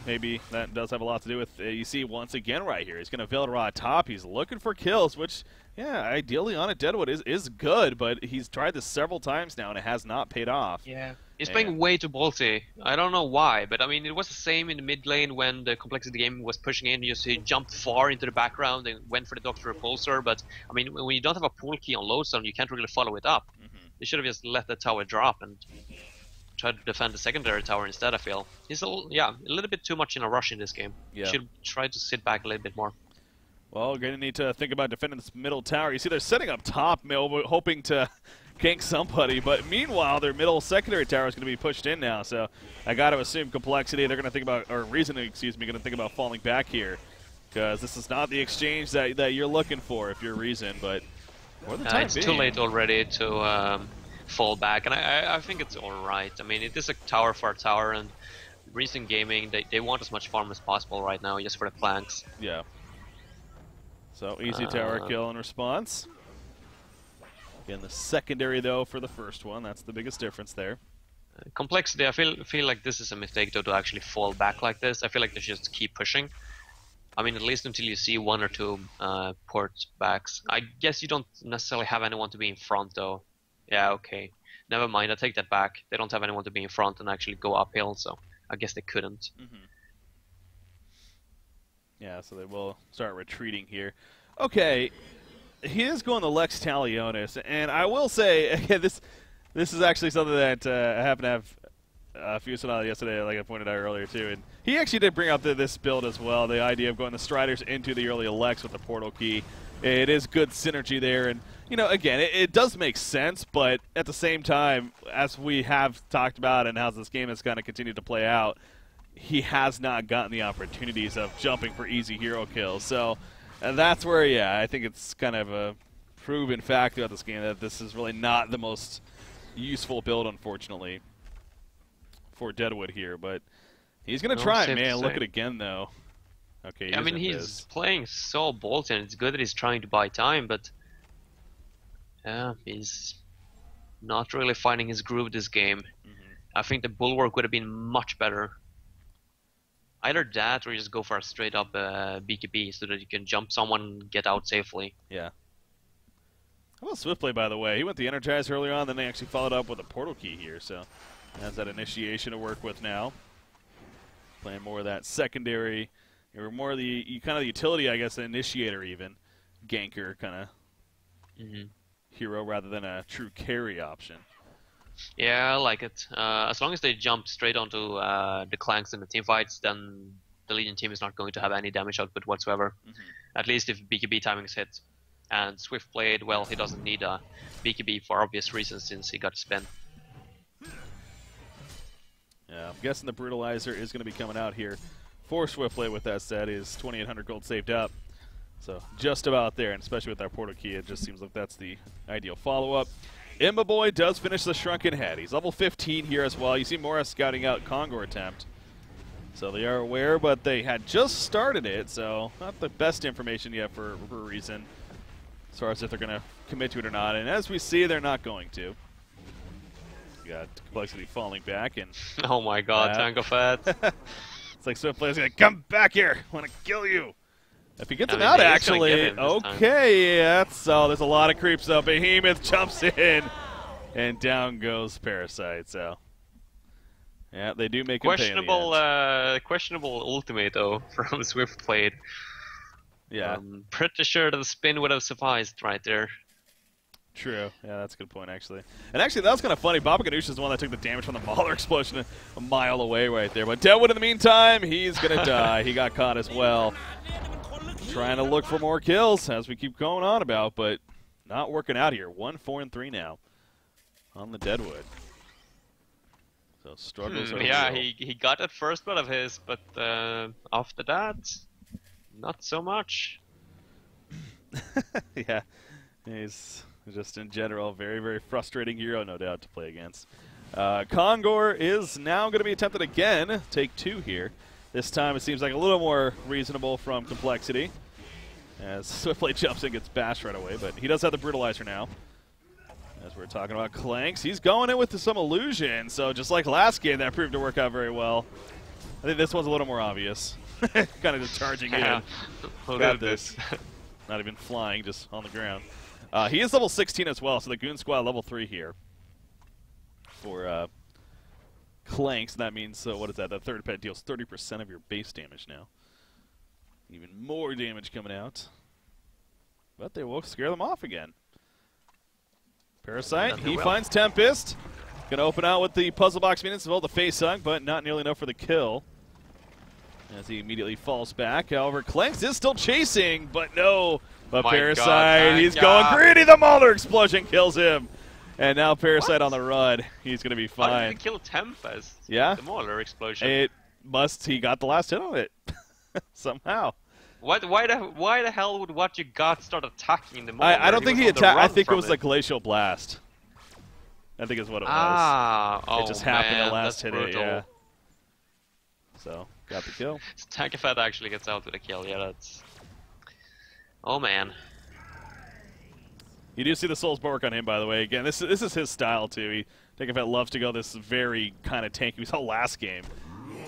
maybe that does have a lot to do with, you see once again right here, he's going to Veilrod top, he's looking for kills, which, yeah, ideally on a Deadwood is good, but he's tried this several times now, and it has not paid off. Yeah. He's playing way too ballsy. I don't know why, but I mean, it was the same in the mid lane when the Complexity game was pushing in. He jumped far into the background and went for the Doctor Repulsor, but I mean, when you don't have a pool key on lodestone, you can't really follow it up. They should have just let the tower drop and tried to defend the secondary tower instead, I feel. He's a little bit too much in a rush in this game. Yeah. Should try to sit back a little bit more. Well, we're going to need to think about defending this middle tower. You see they're setting up top, hoping to gank somebody, but meanwhile their middle secondary tower is going to be pushed in now, so I got to assume Complexity, they're going to think about, or Reason, excuse me, going to think about falling back here, because this is not the exchange that you're looking for if you're Reason, but for the time it's being, too late already to fall back, and I think it's alright. I mean, it is a tower for a tower, and Reason Gaming, they want as much farm as possible right now, just for the flanks. Yeah. So, easy tower kill in response. Again, the secondary, though, for the first one. That's the biggest difference there. Complexity, I feel like this is a mistake, though, to actually fall back like this. I feel like they should just keep pushing. I mean, at least until you see one or two port backs. I guess you don't necessarily have anyone to be in front, though. Yeah, okay. Never mind, I take that back. They don't have anyone to be in front and actually go uphill, so I guess they couldn't. Yeah, so they will start retreating here. Okay. he is going the Lex Talionis, and I will say, again, this is actually something that I happened to have Fusionado yesterday, like I pointed out earlier too, and he actually did bring up this build as well, the idea of going the Striders into the early Lex with the portal key. It is good synergy there, and you know, again, it does make sense, but at the same time, as we have talked about and how this game has kind of continued to play out, he has not gotten the opportunities of jumping for easy hero kills. So that's where, yeah, I think it's kind of a proven fact throughout this game that this is really not the most useful build, unfortunately, for Deadwood here. But he's going to try it, man. Look at it again, though. Okay, I mean, he's playing so bold, and it's good that he's trying to buy time, but yeah, he's not really finding his groove this game. I think the Bulwark would have been much better. Either that, or you just go for a straight-up BKB so that you can jump someone and get out safely. Yeah. How about Swiftplay, by the way? He went the Energize earlier on, then they actually followed up with a portal key here, so has that initiation to work with now. Playing more of that secondary, or more of the kind of the utility, I guess, the initiator even, ganker kind of hero rather than a true carry option. Yeah, I like it. As long as they jump straight onto the Clanks in the team fights, then the Legion team is not going to have any damage output whatsoever. At least if BKB timings hit. And Swiftblade, well, he doesn't need a BKB for obvious reasons since he got spin. Yeah, I'm guessing the Brutalizer is going to be coming out here for Swiftblade. With that said, is 2,800 gold saved up. So just about there, and especially with that portal key, it just seems like that's the ideal follow-up. Imbaboy does finish the Shrunken Head. He's level 15 here as well. You see Mora scouting out Kongor attempt. So they are aware, but they had just started it, so not the best information yet for a reason, as far as if they're going to commit to it or not. And as we see, they're not going to. You got Complexity falling back, and oh my god, Tango Fat. It's like Swiftplay's going to come back here. I want to kill you. If he gets him out, actually, okay, so there's a lot of creeps up. Behemoth jumps in, and down goes Parasite. So, yeah, they do make questionable, questionable ultimate though from Swiftblade. Yeah, pretty sure the spin would have sufficed right there. True. Yeah, that's a good point, actually. And actually, that was kind of funny. Baba Ganoush is the one that took the damage from the Mauler explosion a mile away right there. But Deadwood, in the meantime, he's going to die. He got caught as well. Trying to look for more kills, as we keep going on about, but not working out here. 1-4-3 now on the Deadwood. So struggles are yeah, real. he got that first blood of his, but after that, not so much. Yeah, he's just in general very, very frustrating hero, no doubt, to play against. Kongor is now going to be attempted again. Take 2 here. This time it seems like a little more reasonable from Complexity, as Swiftblade jumps in, gets bashed right away, but he does have the Brutalizer now. As we're talking about Clanks, he's going in with some illusion, so just like last game, that proved to work out very well. I think this one's a little more obvious. Kind of just charging in. Got this. Not even flying, just on the ground. He is level 16 as well, so the Goon Squad level 3 here for Clanks, and that means, what is that? That third pet deals 30% of your base damage now. Even more damage coming out. But they will scare them off again. Parasite, he finds Tempest. Going to open out with the puzzle box minions as well, the face hug, but not nearly enough for the kill. As he immediately falls back. However, Clanks is still chasing, but no. But Parasite, he's going greedy. The Mauler explosion kills him. And now Parasite on the run. He's going to be fine. How did he kill Tempest? Yeah. The Mauler explosion. He got the last hit on it. Somehow. Why the hell would what you got start attacking the Mauler? I don't think he attacked. I think it was like Glacial Blast. I think is what it was. Oh, it just happened to last hit brutal. it, yeah. So, got the kill. Tankafat actually gets out with a kill, yeah, that's... Oh, man. You do see the Soul's Bulwark on him, by the way. Again, this is his style, too. Tankafat loves to go this very kind of tanky. We saw last game.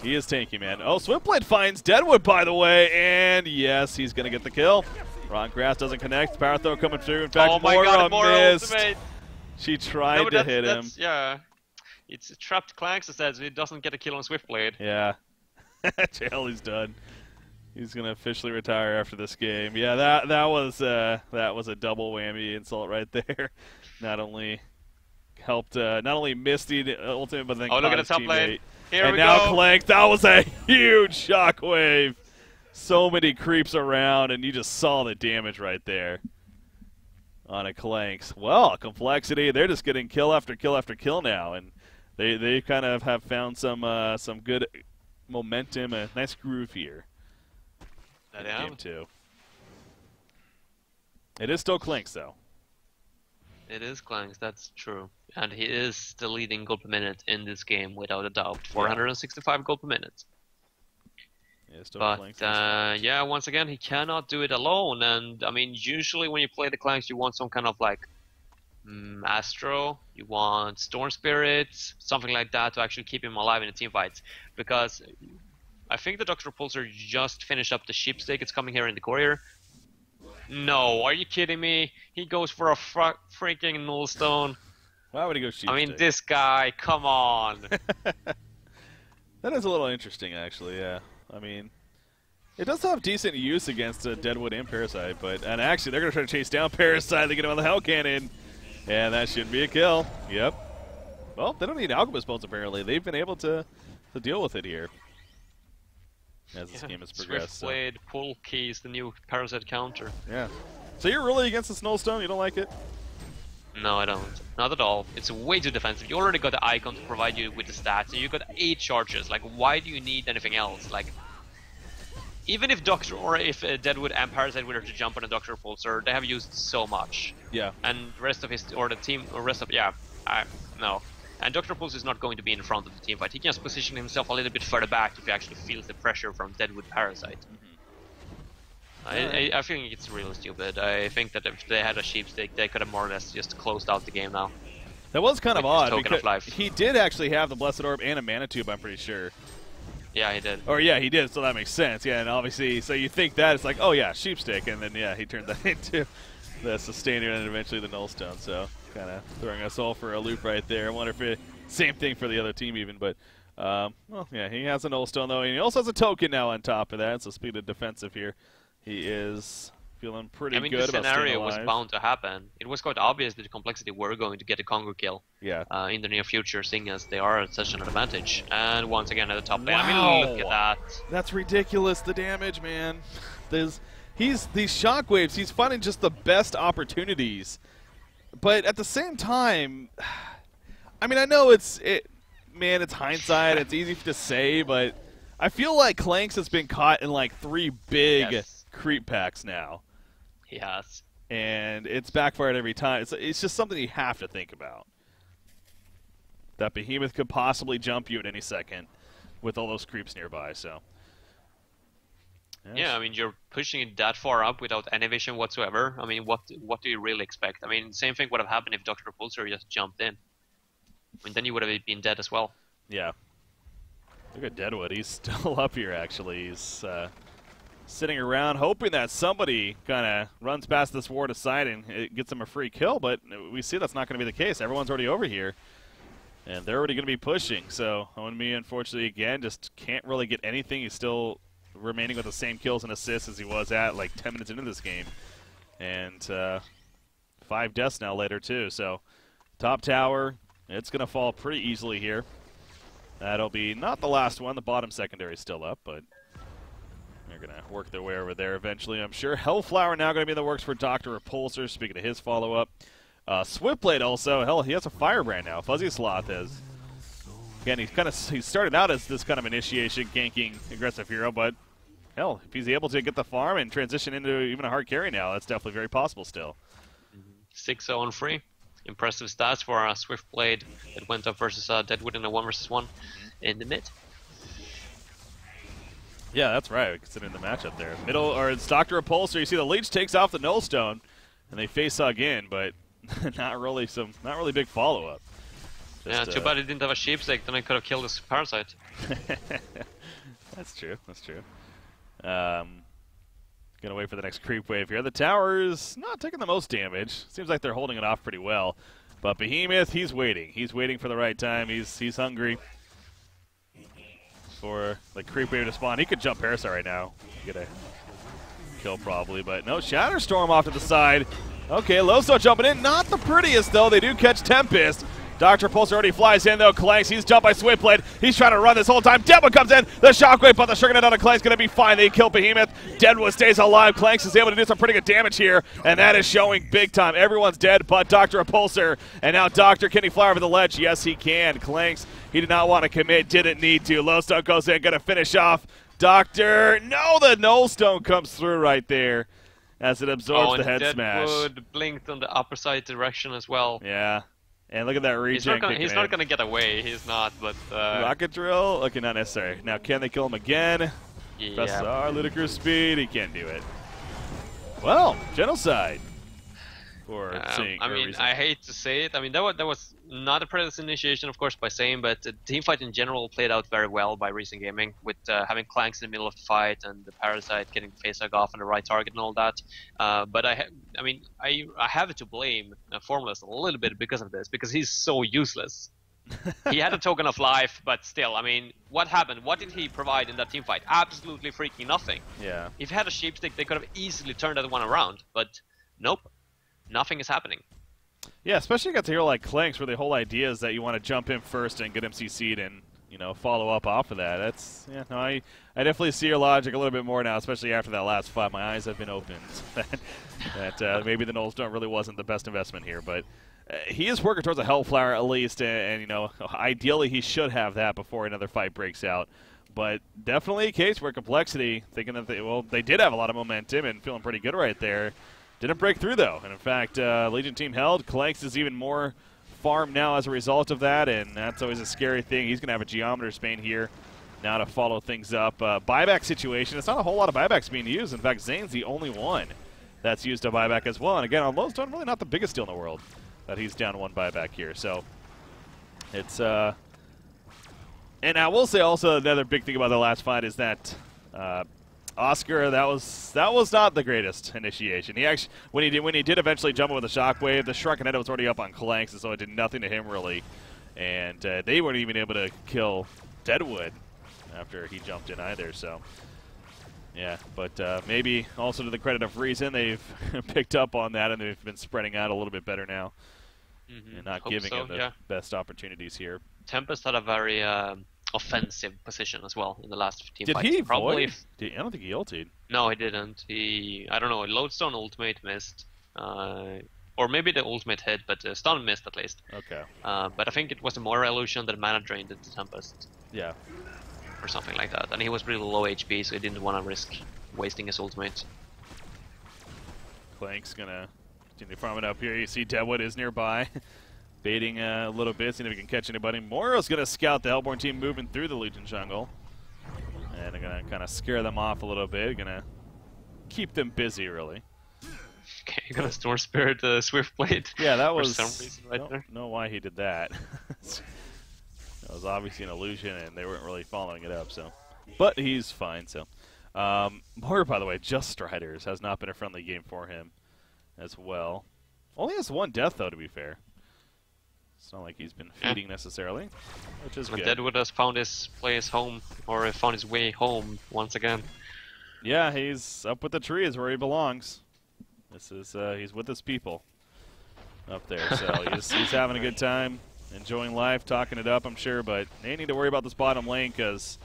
He is tanky, man. Oh, Swiftblade finds Deadwood, by the way, and yes, he's going to get the kill. Ron Grass doesn't connect. Power throw coming through. In fact, Mora missed. Ultimate. She tried to hit him. Yeah. It's trapped Clanks instead, so he doesn't get a kill on Swiftblade. Yeah. Jail is done. He's gonna officially retire after this game. Yeah, that was a double whammy insult right there. Not only helped, not only missed the ultimate, but then look caught at the his top teammate. lane. Here and we now go. Clank, that was a huge shockwave. So many creeps around, and you just saw the damage right there on a Clanks. Well, Complexity, they're just getting kill after kill after kill now, and they kind of have found some good momentum, a nice groove here. In game 2. It is still Clanks, though. It is Clanks, that's true. And he is the leading gold per minute in this game, without a doubt. 465 gold per minute. Yeah, still But, Clanks. yeah, once again, he cannot do it alone. And, I mean, usually when you play the Clanks, you want some kind of, like, Astro, you want Storm Spirits, something like that to actually keep him alive in the team fights. Because I think the Dr. Repulsor just finished up the sheepstick. It's coming here in the courier. No, are you kidding me? He goes for a freaking nullstone. Why would he go sheepstick? I mean, this guy, come on. That is a little interesting, actually, yeah. I mean, it does have decent use against Deadwood and Parasite, and actually they're going to try to chase down Parasite to get him on the Hell Cannon. And that shouldn't be a kill. Yep. Well, they don't need Alchemist Bones, apparently. They've been able to deal with it here as this game has progressed. Swiftblade, pull keys, the new Parasite counter. Yeah. So you're really against the Snowstone? You don't like it? No, I don't. Not at all. It's way too defensive. You already got the icon to provide you with the stats, and you got 8 charges. Like, why do you need anything else? Like, even if Doctor or if Deadwood and Parasite were to jump on a Doctor Repulsor, they have used so much. Yeah. And the rest of his or the team or rest of no. And Doctor Repulsor is not going to be in front of the team fight. He can just position himself a little bit further back if he actually feels the pressure from Deadwood Parasite. I think it's really stupid. I think that if they had a sheepstick, they could have more or less just closed out the game now. That was kind of odd because of he did actually have the Blessed Orb and a Mana Tube, I'm pretty sure. Yeah, he did. Or yeah, he did, so that makes sense. Yeah, and obviously, so you think that, it's like, oh yeah, sheepstick, and then yeah, he turned that into the Sustainer and eventually the Nullstone, so kind of throwing us all for a loop right there. I wonder if it, same thing for the other team even, but, well, yeah, he has a Nullstone though, and he also has a token now on top of that, so speed of defensive here. He is feeling pretty good about staying alive. The scenario was bound to happen. It was quite obvious that the Complexity were going to get a Congo kill in the near future, seeing as they are at such an advantage. And once again at the top lane. Wow. I mean, look at that. That's ridiculous, the damage, man. These shockwaves, he's finding just the best opportunities. But at the same time, I mean, I know it's hindsight, it's easy to say, but I feel like Clanks has been caught in like 3 big creep packs now. He has. And it's backfired every time. It's just something you have to think about. That Behemoth could possibly jump you at any second with all those creeps nearby, so. Yes. Yeah, I mean, you're pushing it that far up without any vision whatsoever. I mean, what do you really expect? I mean, same thing would have happened if Dr. Repulsor just jumped in. I mean, then you would have been dead as well. Yeah. Look at Deadwood. He's still up here, actually. He's sitting around hoping that somebody kind of runs past this ward aside and it gets him a free kill, but we see that's not going to be the case. Everyone's already over here, and they're already going to be pushing. So Onmi, unfortunately, again, just can't really get anything. He's still remaining with the same kills and assists as he was at like 10 minutes into this game. And 5 deaths now later, too. So top tower, it's going to fall pretty easily here. That'll be not the last one. The bottom secondary is still up, but they're going to work their way over there eventually, I'm sure. Hellflower now going to be in the works for Dr. Repulsor, speaking of his follow-up. Swiftblade also, hell, he has a Firebrand now. Fuzzy Sloth is. Again, he started out as this kind of initiation, ganking aggressive hero, but hell, if he's able to get the farm and transition into even a hard carry now, that's definitely very possible still. 6-0 on free. Impressive stats for Swiftblade that went up versus Deadwood in a 1-versus-1 in the mid. Yeah, that's right. Considering the matchup there. Middle, or it's Dr. Repulsor. You see the Leech takes off the Nullstone, and they face hug in, but not really big follow-up. Yeah, too bad he didn't have a sheepstick, then I could have killed this Parasite. That's true. That's true. Gonna wait for the next creep wave here. The tower's not taking the most damage. Seems like they're holding it off pretty well. But Behemoth, he's waiting. He's waiting for the right time. He's hungry. for the creep wave to spawn. He could jump Parasite right now. Get a kill probably, but no. Shatterstorm off to the side. Okay, Lowstone jumping in. Not the prettiest, though. They do catch Tempest. Dr. Pulse already flies in, though. Clanks, he's jumped by Switchblade. He's trying to run this whole time. Deadwood comes in. The Shockwave, but the Sugar Nut on Clank's going to be fine. They kill Behemoth. Deadwood stays alive. Clanks is able to do some pretty good damage here, and that is showing big time. Everyone's dead but Dr. Repulsor. And now Doctor, can he fly over the ledge? Yes, he can. Clanks, he did not want to commit, didn't need to. Lowstone goes in, going to finish off Doctor. No, the Nullstone comes through right there as it absorbs the head smash. Deadwood blinked on the upper side direction as well. Yeah. And look at that regen. He's not gonna get away. He's not, but rocket drill. Okay, not necessary. Now, can they kill him again? Yeah. Press R, ludicrous speed. He can't do it. Well, genocide. I mean, I hate to say it. I mean, that was not a previous initiation, of course, by Same, but the teamfight in general played out very well by Recent Gaming, with having Clanks in the middle of the fight and the Parasite getting face hug off on the right target and all that. But I have to blame Formless a little bit because of this, because he's so useless. He had a token of life, but still, I mean, what happened? What did he provide in that teamfight? Absolutely freaking nothing. Yeah. If he had a sheepstick, they could have easily turned that one around, but nope. Nothing is happening. Yeah, especially you got to hear like Clanks, where the whole idea is that you want to jump in first and get him CC'd and, you know, follow up off of that. That's, yeah, no, I definitely see your logic a little bit more now, especially after that last fight. My eyes have been opened. that maybe the Nullstone really wasn't the best investment here, but he is working towards a Hellflower at least, and, you know, ideally he should have that before another fight breaks out. But definitely a case where Complexity, thinking that they did have a lot of momentum and feeling pretty good right there. Didn't break through, though. And, in fact, Legion team held. Clanks is even more farmed now as a result of that, and that's always a scary thing. He's going to have a Geometer Spain here now to follow things up. Buyback situation. It's not a whole lot of buybacks being used. In fact, Zane's the only one that's used a buyback as well. And, again, on Lowstone, really not the biggest deal in the world that he's down one buyback here. So it's and I will say also another big thing about the last fight is that Oscar, that was not the greatest initiation. He actually, when he did eventually jump over the Shockwave, the Sharknado was already up on Clanks, and so it did nothing to him really. And they weren't even able to kill Deadwood after he jumped in either. So yeah, but maybe also to the credit of Reason, they've picked up on that and they've been spreading out a little bit better now, and not giving him the best opportunities here. Tempest had a very offensive position as well in the last team fight. Did he probably void? I don't think he ultied. No, he didn't. I don't know, Lodestone ultimate missed. Or maybe the ultimate hit, but stun missed at least. Okay. But I think it was a Moira illusion that mana drained into Tempest. Yeah. Or something like that. And he was really low HP, so he didn't want to risk wasting his ultimate. Clank's gonna continue farming up here. You see Deadwood is nearby. Baiting a little bit, seeing if he can catch anybody. Moira's going to scout the Hellborn team moving through the Legion jungle. And they're going to kind of scare them off a little bit. Going to keep them busy, really. Okay, you're going to Storm Spirit Swiftblade. Yeah, that was... For some reason right there. I don't know why he did that. That was obviously an illusion, and they weren't really following it up, so... But he's fine, so... Moira, by the way, just Striders. Has not been a friendly game for him as well. Only has one death, though, to be fair. It's not like he's been feeding necessarily, which is good. Deadwood has found his place home, or found his way home once again. Yeah, he's up with the trees where he belongs. This is he's with his people up there, so he's having a good time, enjoying life, talking it up, I'm sure. But they need to worry about this bottom lane because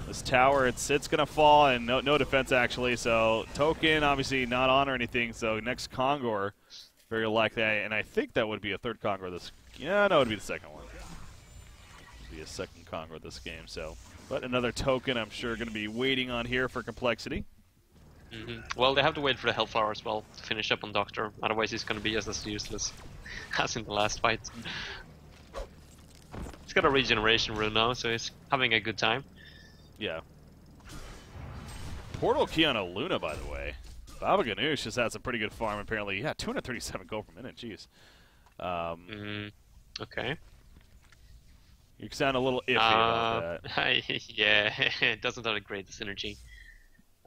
this tower, it's gonna fall, and no defense actually. So token obviously not on or anything. So next Kongor. Very likely, and I think that would be a third Kongor this. Yeah, no, it would be the second one. It would be a second Kongor this game. So, but another token, I'm sure, going to be waiting on here for Complexity. Well, they have to wait for the Hellflower as well to finish up on Doctor. Otherwise, he's going to be just as useless as in the last fight. He's got a regeneration rune now, so he's having a good time. Yeah. Portal key on a Luna, by the way. Baba Ganoush has had some pretty good farm, apparently. Yeah, 237 gold per minute, jeez. Okay. You sound a little iffy about that. Yeah, it doesn't have a great synergy.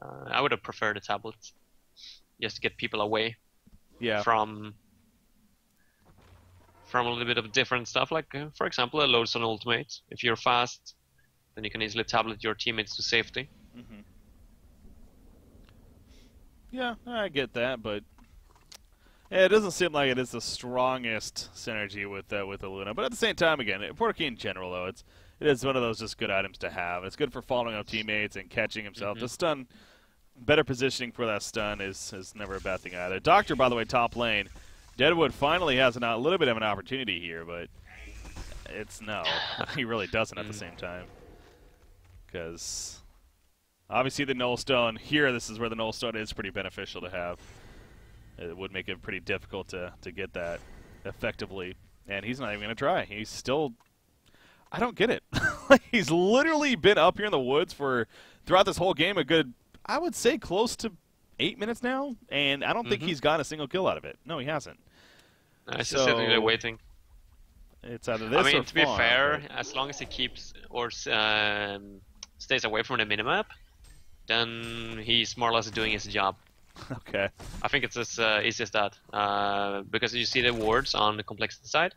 I would have preferred a tablet, just to get people away from a little bit of different stuff, like, for example, a Lodestone ultimate. If you're fast, Then you can easily tablet your teammates to safety. Mm-hmm. Yeah, I get that, but yeah, it doesn't seem like it is the strongest synergy with Luna. But at the same time, again, Portkey in general, though, it is one of those just good items to have. It's good for following up teammates and catching himself. The stun, better positioning for that stun is never a bad thing either. Doctor, by the way, top lane. Deadwood finally has a little bit of an opportunity here, but it's no. He really doesn't at the same time. Because obviously the Null Stone, here this is where the Null Stone is pretty beneficial to have. It would make it pretty difficult to get that effectively. And he's not even going to try. He's still... I don't get it. He's literally been up here in the woods throughout this whole game a good, I would say, close to 8 minutes now. And I don't think he's gotten a single kill out of it. No, he hasn't. It's just sitting there waiting. It's either this or I mean, to be farm, fair, as long as he keeps or stays away from the minimap, then he's more or less doing his job. Okay. I think it's as easy as that. Because you see the wards on the complexity side.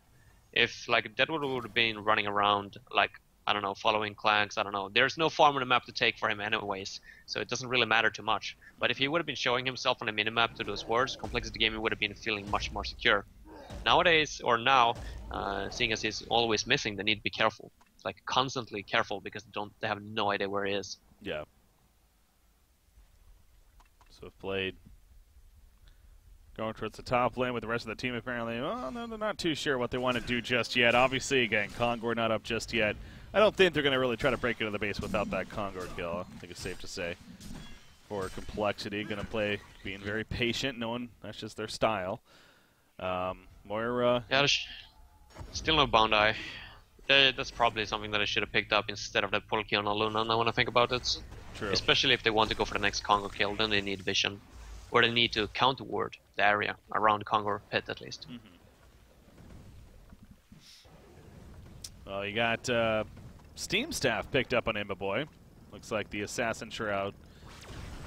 If like Deadwood would have been running around, like, I don't know, following clans, I don't know. There's no farm on the map to take for him anyways, so it doesn't really matter too much. But if he would have been showing himself on the minimap to those wards, complexity gaming would have been feeling much more secure. Nowadays, or now, seeing as he's always missing, they need to be careful. Like, constantly careful, because they have no idea where he is. Yeah. So played. Going towards the top lane with the rest of the team apparently. Well, no, they're not too sure what they want to do just yet. Obviously, again, Kongor not up just yet. I don't think they're going to really try to break into the base without that Kongor kill. I think it's safe to say. For complexity, going to play being very patient, knowing that's just their style. Moira. Yeah, still no Bondi. That's probably something that I should have picked up instead of the Portkey on Luna now when I think about it. True. Especially if they want to go for the next Kongor kill, then they need vision. Or they need to counter ward the area around Kongor pit at least. Well, you got Steam Staff picked up on Imba Boy. Looks like the Assassin Shroud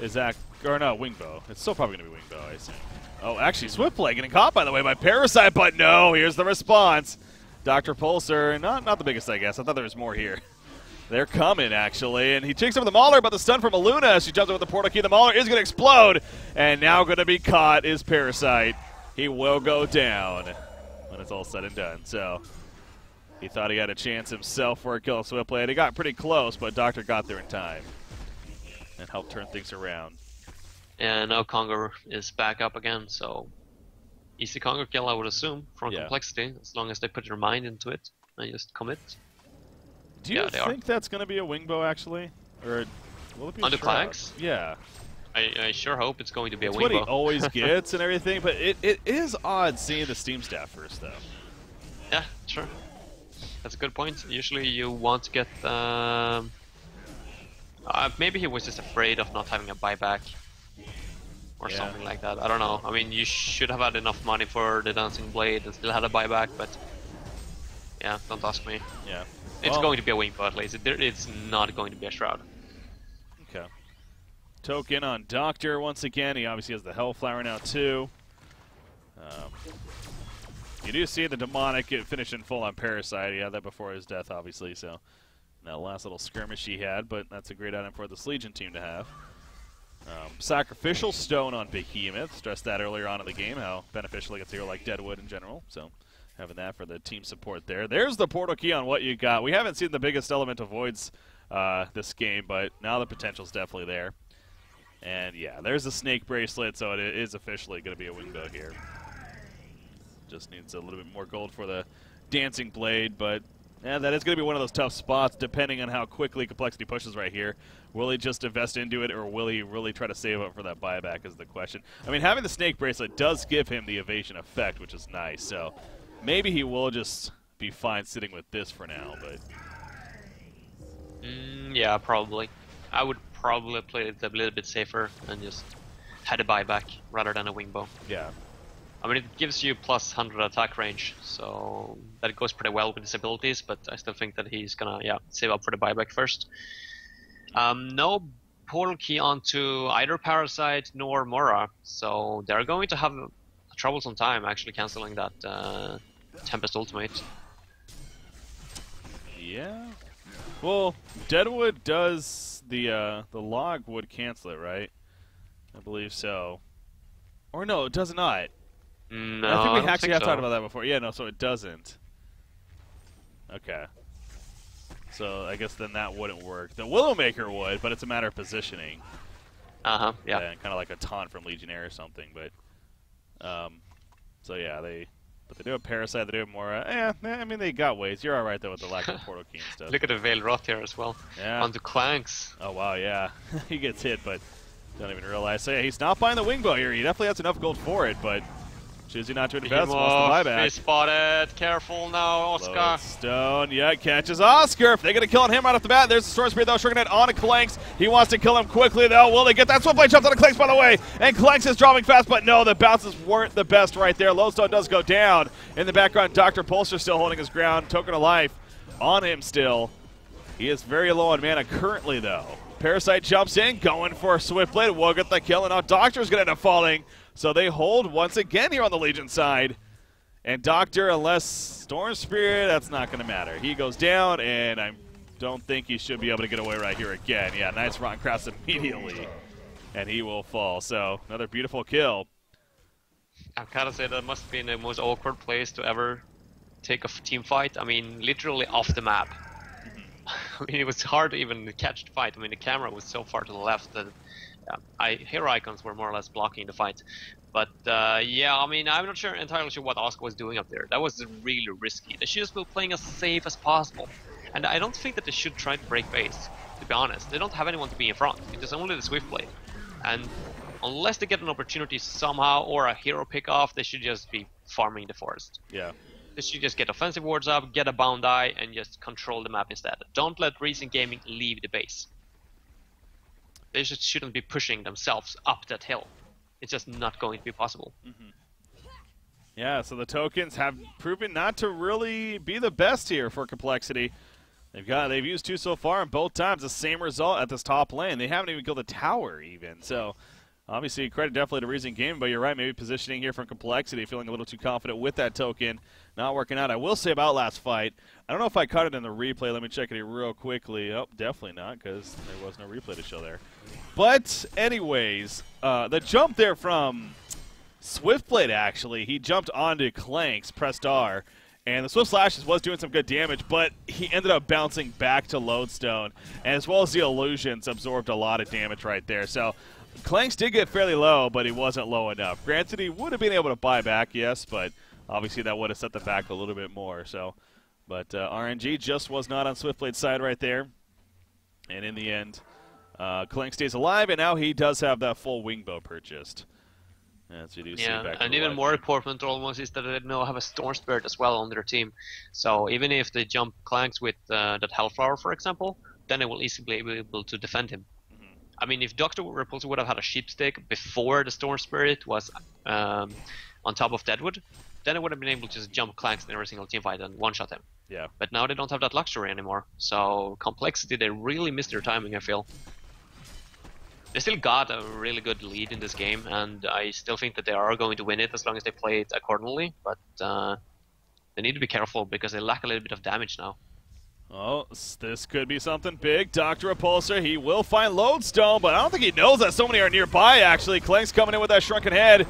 is that, or no, Wingbow. It's still probably going to be Wingbow, I assume. Oh, actually, Swiftplay getting caught, by the way, by Parasite, but no, here's the response. Dr. Pulsar, not the biggest, I guess. I thought there was more here. They're coming, actually, and he takes over the Mauler, but the stun from Luna as she jumps over the Portkey. The Mauler is going to explode, and now going to be caught is Parasite. He will go down when it's all said and done. So he thought he had a chance himself for a kill of Swiftplay, and he got pretty close, but Doctor got there in time and helped turn things around. And now Kongor is back up again, so easy Kongor kill, I would assume, from complexity, as long as they put their mind into it and just commit. Do you think that's going to be a Wingbow, actually? Or will it be on the Clags? Yeah. I sure hope it's going to be a Wingbow. What he always gets and everything, but it is odd seeing the Steam Staff first, though. Yeah, sure. That's a good point. Usually you want to get... maybe he was just afraid of not having a buyback. Or something like that. I don't know. I mean, you should have had enough money for the Dancing Blade and still had a buyback, but... Yeah, don't ask me. Yeah. It's going to be a Wingbow at least. It's not going to be a Shroud. Okay. Token on Doctor once again. He obviously has the Hellflower now too. You do see the Demonic get finished in full on Parasite. He had that before his death, obviously. So that last little skirmish he had, but that's a great item for this Legion team to have. Sacrificial Stone on Behemoth. Stressed that earlier on in the game, how beneficial it gets a hero like Deadwood in general. So having that for the team support there. There's the Portkey on what you got. We haven't seen the biggest Elemental Voids this game, but now the potential's definitely there. And yeah, there's a Snake Bracelet, so it is officially going to be a Wingbow here. Just needs a little bit more gold for the Dancing Blade, but yeah, that is going to be one of those tough spots depending on how quickly Complexity pushes right here. Will he just invest into it, or will he really try to save up for that buyback is the question. I mean, having the Snake Bracelet does give him the evasion effect, which is nice, so maybe he will just be fine sitting with this for now, but... yeah, probably. I would probably play it a little bit safer and just had a buyback rather than a Wingbow. Yeah. I mean, it gives you plus 100 attack range, so that goes pretty well with his abilities, but I still think that he's gonna, save up for the buyback first. No Portkey onto either Parasite nor Mora, so they're going to have a troublesome time actually cancelling that Tempest ultimate. Yeah, Well, Deadwood does the log would cancel it, right? I believe so. Or no, it does not. No, I think we don't actually think have so. talked about that before. Yeah, no, so it doesn't. Okay. So I guess then that wouldn't work. The Willowmaker would, but it's a matter of positioning. Yeah. Yeah, kind of like a taunt from Legionnaire or something. But so yeah, they do a Parasite. They do more. I mean, they got ways. You're all right though with the lack of portal key and stuff. Look at the Veil Rot here as well. Yeah. On the Clanks. Oh wow, yeah. He gets hit, but don't even realize. So yeah, he's not buying the Wingbow here. He definitely has enough gold for it, but choosing not to invest. Wants the buyback. He's spotted. Careful now, Oscar. Lodestone, yeah, catches Oscar. If they're going to kill him right off the bat, there's the Storm Spirit, though, shrinking it on to Clanks. He wants to kill him quickly, though. Will they get that? Switchblade jumps on Clanks, by the way. And Clanks is dropping fast, but no, the bounces weren't the best right there. Lodestone does go down. In the background, Dr. Pulsar still holding his ground. Token of Life on him still. He is very low on mana currently, though. Parasite jumps in, going for a Swiftblade. Will get the kill, and now Doctor's going to end up falling. So they hold once again here on the Legion side. And Doctor, unless Storm Spirit, that's not going to matter. He goes down, and I don't think he should be able to get away right here again. Yeah, nice Rotten Cross immediately, and he will fall. So another beautiful kill. I gotta say that must have been the most awkward place to ever take a team fight. I mean, literally off the map. I mean, it was hard to even catch the fight. I mean, the camera was so far to the left that hero icons were more or less blocking the fight. But yeah, I mean, I'm not entirely sure what Oscar was doing up there. That was really risky. They should just be playing as safe as possible. And I don't think that they should try to break base, to be honest. They don't have anyone to be in front. It's only the Swiftblade. And unless they get an opportunity somehow or a hero pick-off, they should just be farming the forest. Yeah. They should just get offensive wards up, get a bound eye, and just control the map instead. Don't let Recent Gaming leave the base. They just shouldn't be pushing themselves up that hill. It's just not going to be possible. Yeah, so the tokens have proven not to really be the best here for Complexity. They've used two so far, and both times the same result at this top lane. They haven't even killed a tower even. So obviously credit definitely to Reason Gaming, but you're right, maybe positioning here from Complexity, feeling a little too confident with that token. Not working out. I will say about last fight, I don't know if I caught it in the replay. Let me check it here real quickly. Oh, definitely not, because there was no replay to show there. But anyways, the jump there from Swiftblade, actually, he jumped onto Clanks, pressed R, and the Swift Slashes was doing some good damage, but he ended up bouncing back to Lodestone, and as well as the Illusions absorbed a lot of damage right there. So Clanks did get fairly low, but he wasn't low enough. Granted, he would have been able to buy back, yes, but obviously that would have set the back a little bit more. So, but RNG just was not on Swiftblade's side right there, and in the end, Clank stays alive, and now he does have that full Wingbow purchased. As you do see back and even more important almost is that they now have a Storm Spirit as well on their team. So even if they jump Clanks with that Hellflower, for example, then they will easily be able to defend him. I mean, if Dr. Repulsor would have had a Sheepstick before the Storm Spirit was on top of Deadwood, then it would have been able to just jump Clanks in every single team fight and one-shot him. Yeah. But now they don't have that luxury anymore. So Complexity, they really missed their timing, I feel. They still got a really good lead in this game, and I still think that they are going to win it as long as they play it accordingly, but they need to be careful because they lack a little bit of damage now. Oh, this could be something big. Dr. Repulsor, he will find Lodestone, but I don't think he knows that so many are nearby, actually. Clank's coming in with that shrunken head.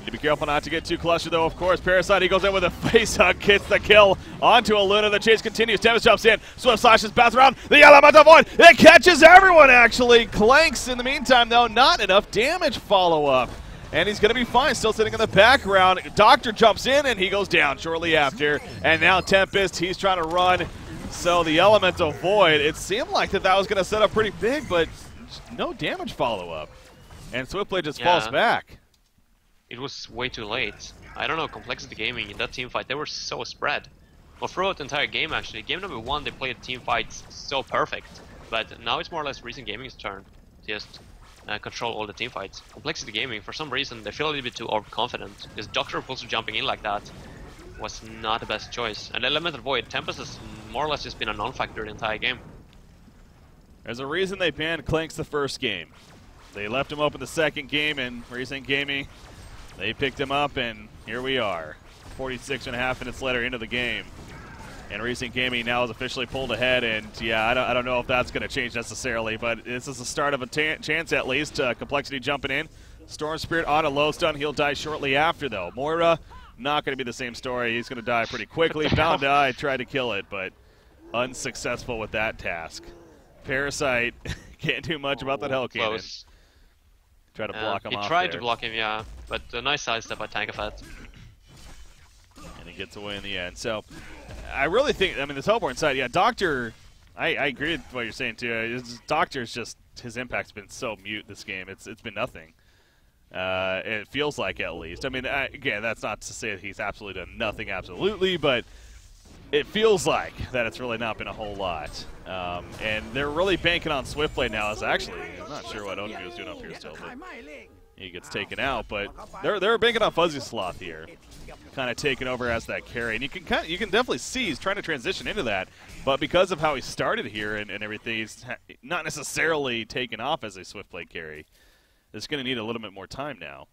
Need to be careful not to get too clustered, though, of course. Parasite, he goes in with a face hug, gets the kill onto Aluna. The chase continues. Tempest jumps in. Swift slashes, bounce around. The Elemental Void, it catches everyone, actually. Clanks, in the meantime, though, not enough damage follow-up. And he's going to be fine, still sitting in the background. Doctor jumps in, and he goes down shortly after. And now Tempest, he's trying to run. So the Elemental Void, it seemed like that was going to set up pretty big, but no damage follow-up. And Swiftblade just falls back. It was way too late. I don't know, Complexity Gaming in that team fight, they were so spread. Well, throughout the entire game, actually. Game number 1, they played team fights so perfect. But now it's more or less Recent Gaming's turn to just control all the team fights. Complexity Gaming, for some reason, they feel a little bit too overconfident. Because Dr. Repulsor jumping in like that was not the best choice. And Elemental Void, Tempest has more or less just been a non-factor the entire game. There's a reason they banned Clanks the first game. They left him open the second game, and Recent Gaming, they picked him up, and here we are. 46.5 minutes later into the game. And Recent Gaming now is officially pulled ahead, and yeah, I don't know if that's going to change necessarily, but this is the start of a chance at least. Complexity jumping in. Storm Spirit on a low stun. He'll die shortly after, though. Moira, not going to be the same story. He's going to die pretty quickly. Bound to Die tried to kill it, but unsuccessful with that task. Parasite can't do much about that Hell Cannon. Try to block him off. He tried there. to block him, yeah, but a nice sidestep by Tankafat. And he gets away in the end. So I really think, I mean, the Teleporting side, yeah, Doctor, I agree with what you're saying too. Doctor's just, his impact's been so mute this game. It's been nothing. It feels like, at least. I mean, again, that's not to say that he's absolutely done nothing, absolutely, but it feels like that it's really not been a whole lot. And they're really banking on Swiftblade now. As actually, I'm not sure what Onmi was doing up here still, but he gets taken out. But they're banking on Fuzzy Sloth here, kind of taking over as that carry. And you can definitely see he's trying to transition into that. But because of how he started here and everything, he's not necessarily taken off as a Swiftblade carry. It's going to need a little bit more time now.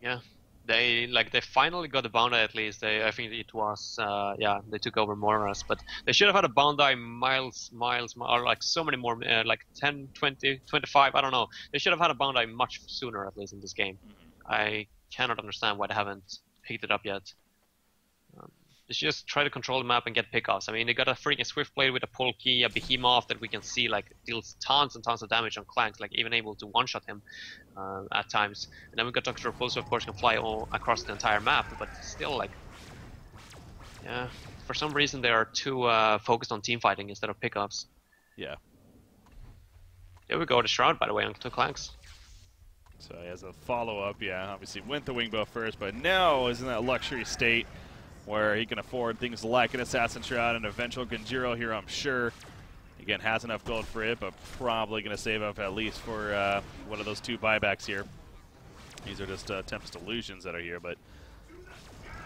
Yeah. They finally got a Bondi at least. I think it was yeah, they took over Moras, but they should have had a Bondi miles or like so many more, like 10, 20, 25, I don't know. They should have had a Bondi much sooner at least in this game. I cannot understand why they haven't picked it up yet. They should just try to control the map and get pickoffs. I mean, they got a freaking Swiftblade with a pull key, a Behemoth that we can see like deals tons and tons of damage on Clanks, like even able to one-shot him at times. And then we got Dr. Repulso, of course, can fly all across the entire map, but still, like, yeah, for some reason they are too focused on team fighting instead of pickups. Yeah. There we go, the Shroud, by the way, on two Clanks. So he has a follow-up, yeah, obviously went the Wingbow first, but now is in that luxury state where he can afford things like an Assassin Shroud and eventual Genjiro here, I'm sure. Again, has enough gold for it, but probably going to save up at least for one of those two buybacks here. These are just Tempest Illusions that are here, but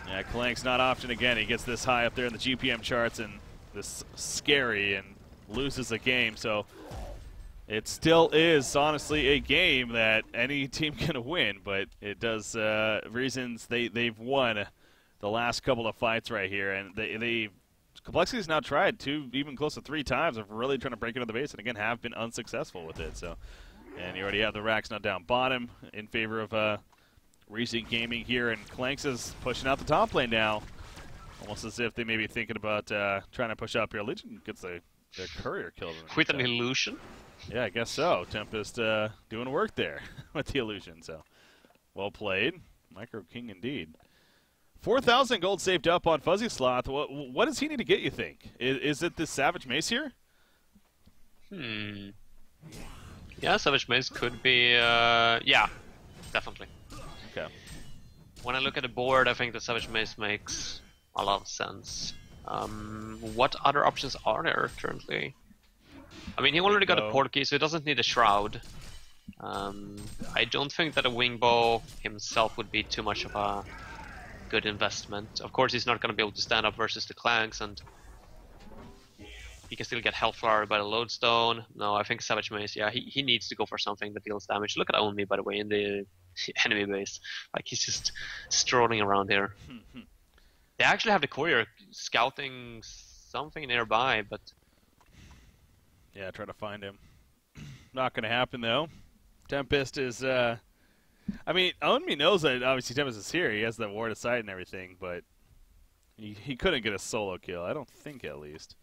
yeah, Clank's not often again. He gets this high up there in the GPM charts and this scary and loses the game, so it still is honestly a game that any team can win, but it does reasons they've won the last couple of fights right here, and Complexity's now tried even close to 3 times of really trying to break into the base, and again have been unsuccessful with it. So, and you already have the racks now down bottom in favor of Recent Gaming here, and Clanks is pushing out the top lane now, almost as if they may be thinking about trying to push up here. Legion gets their courier killed with an illusion. Yeah, I guess so. Tempest doing work there with the illusion. So, well played, Micro King indeed. 4,000 gold saved up on Fuzzy Sloth. What does he need to get, you think? Is it this Savage Mace here? Yeah, Savage Mace could be, yeah, definitely. Okay. When I look at the board, I think the Savage Mace makes a lot of sense. What other options are there currently? I mean, he already got a Portkey, so he doesn't need a Shroud. I don't think that a Wingbow himself would be too much of a good investment. Of course, he's not going to be able to stand up versus the Clanks, and he can still get Hellflower by the Lodestone. No, I think Savage Mace, yeah, he needs to go for something that deals damage. Look at Onmi, by the way, in the enemy base. Like, he's just strolling around here. They actually have the courier scouting something nearby, but yeah, try to find him. Not going to happen, though. Tempest is I mean, Onmi knows that obviously Tempest is here. He has the ward of sight and everything, but he couldn't get a solo kill. I don't think, at least.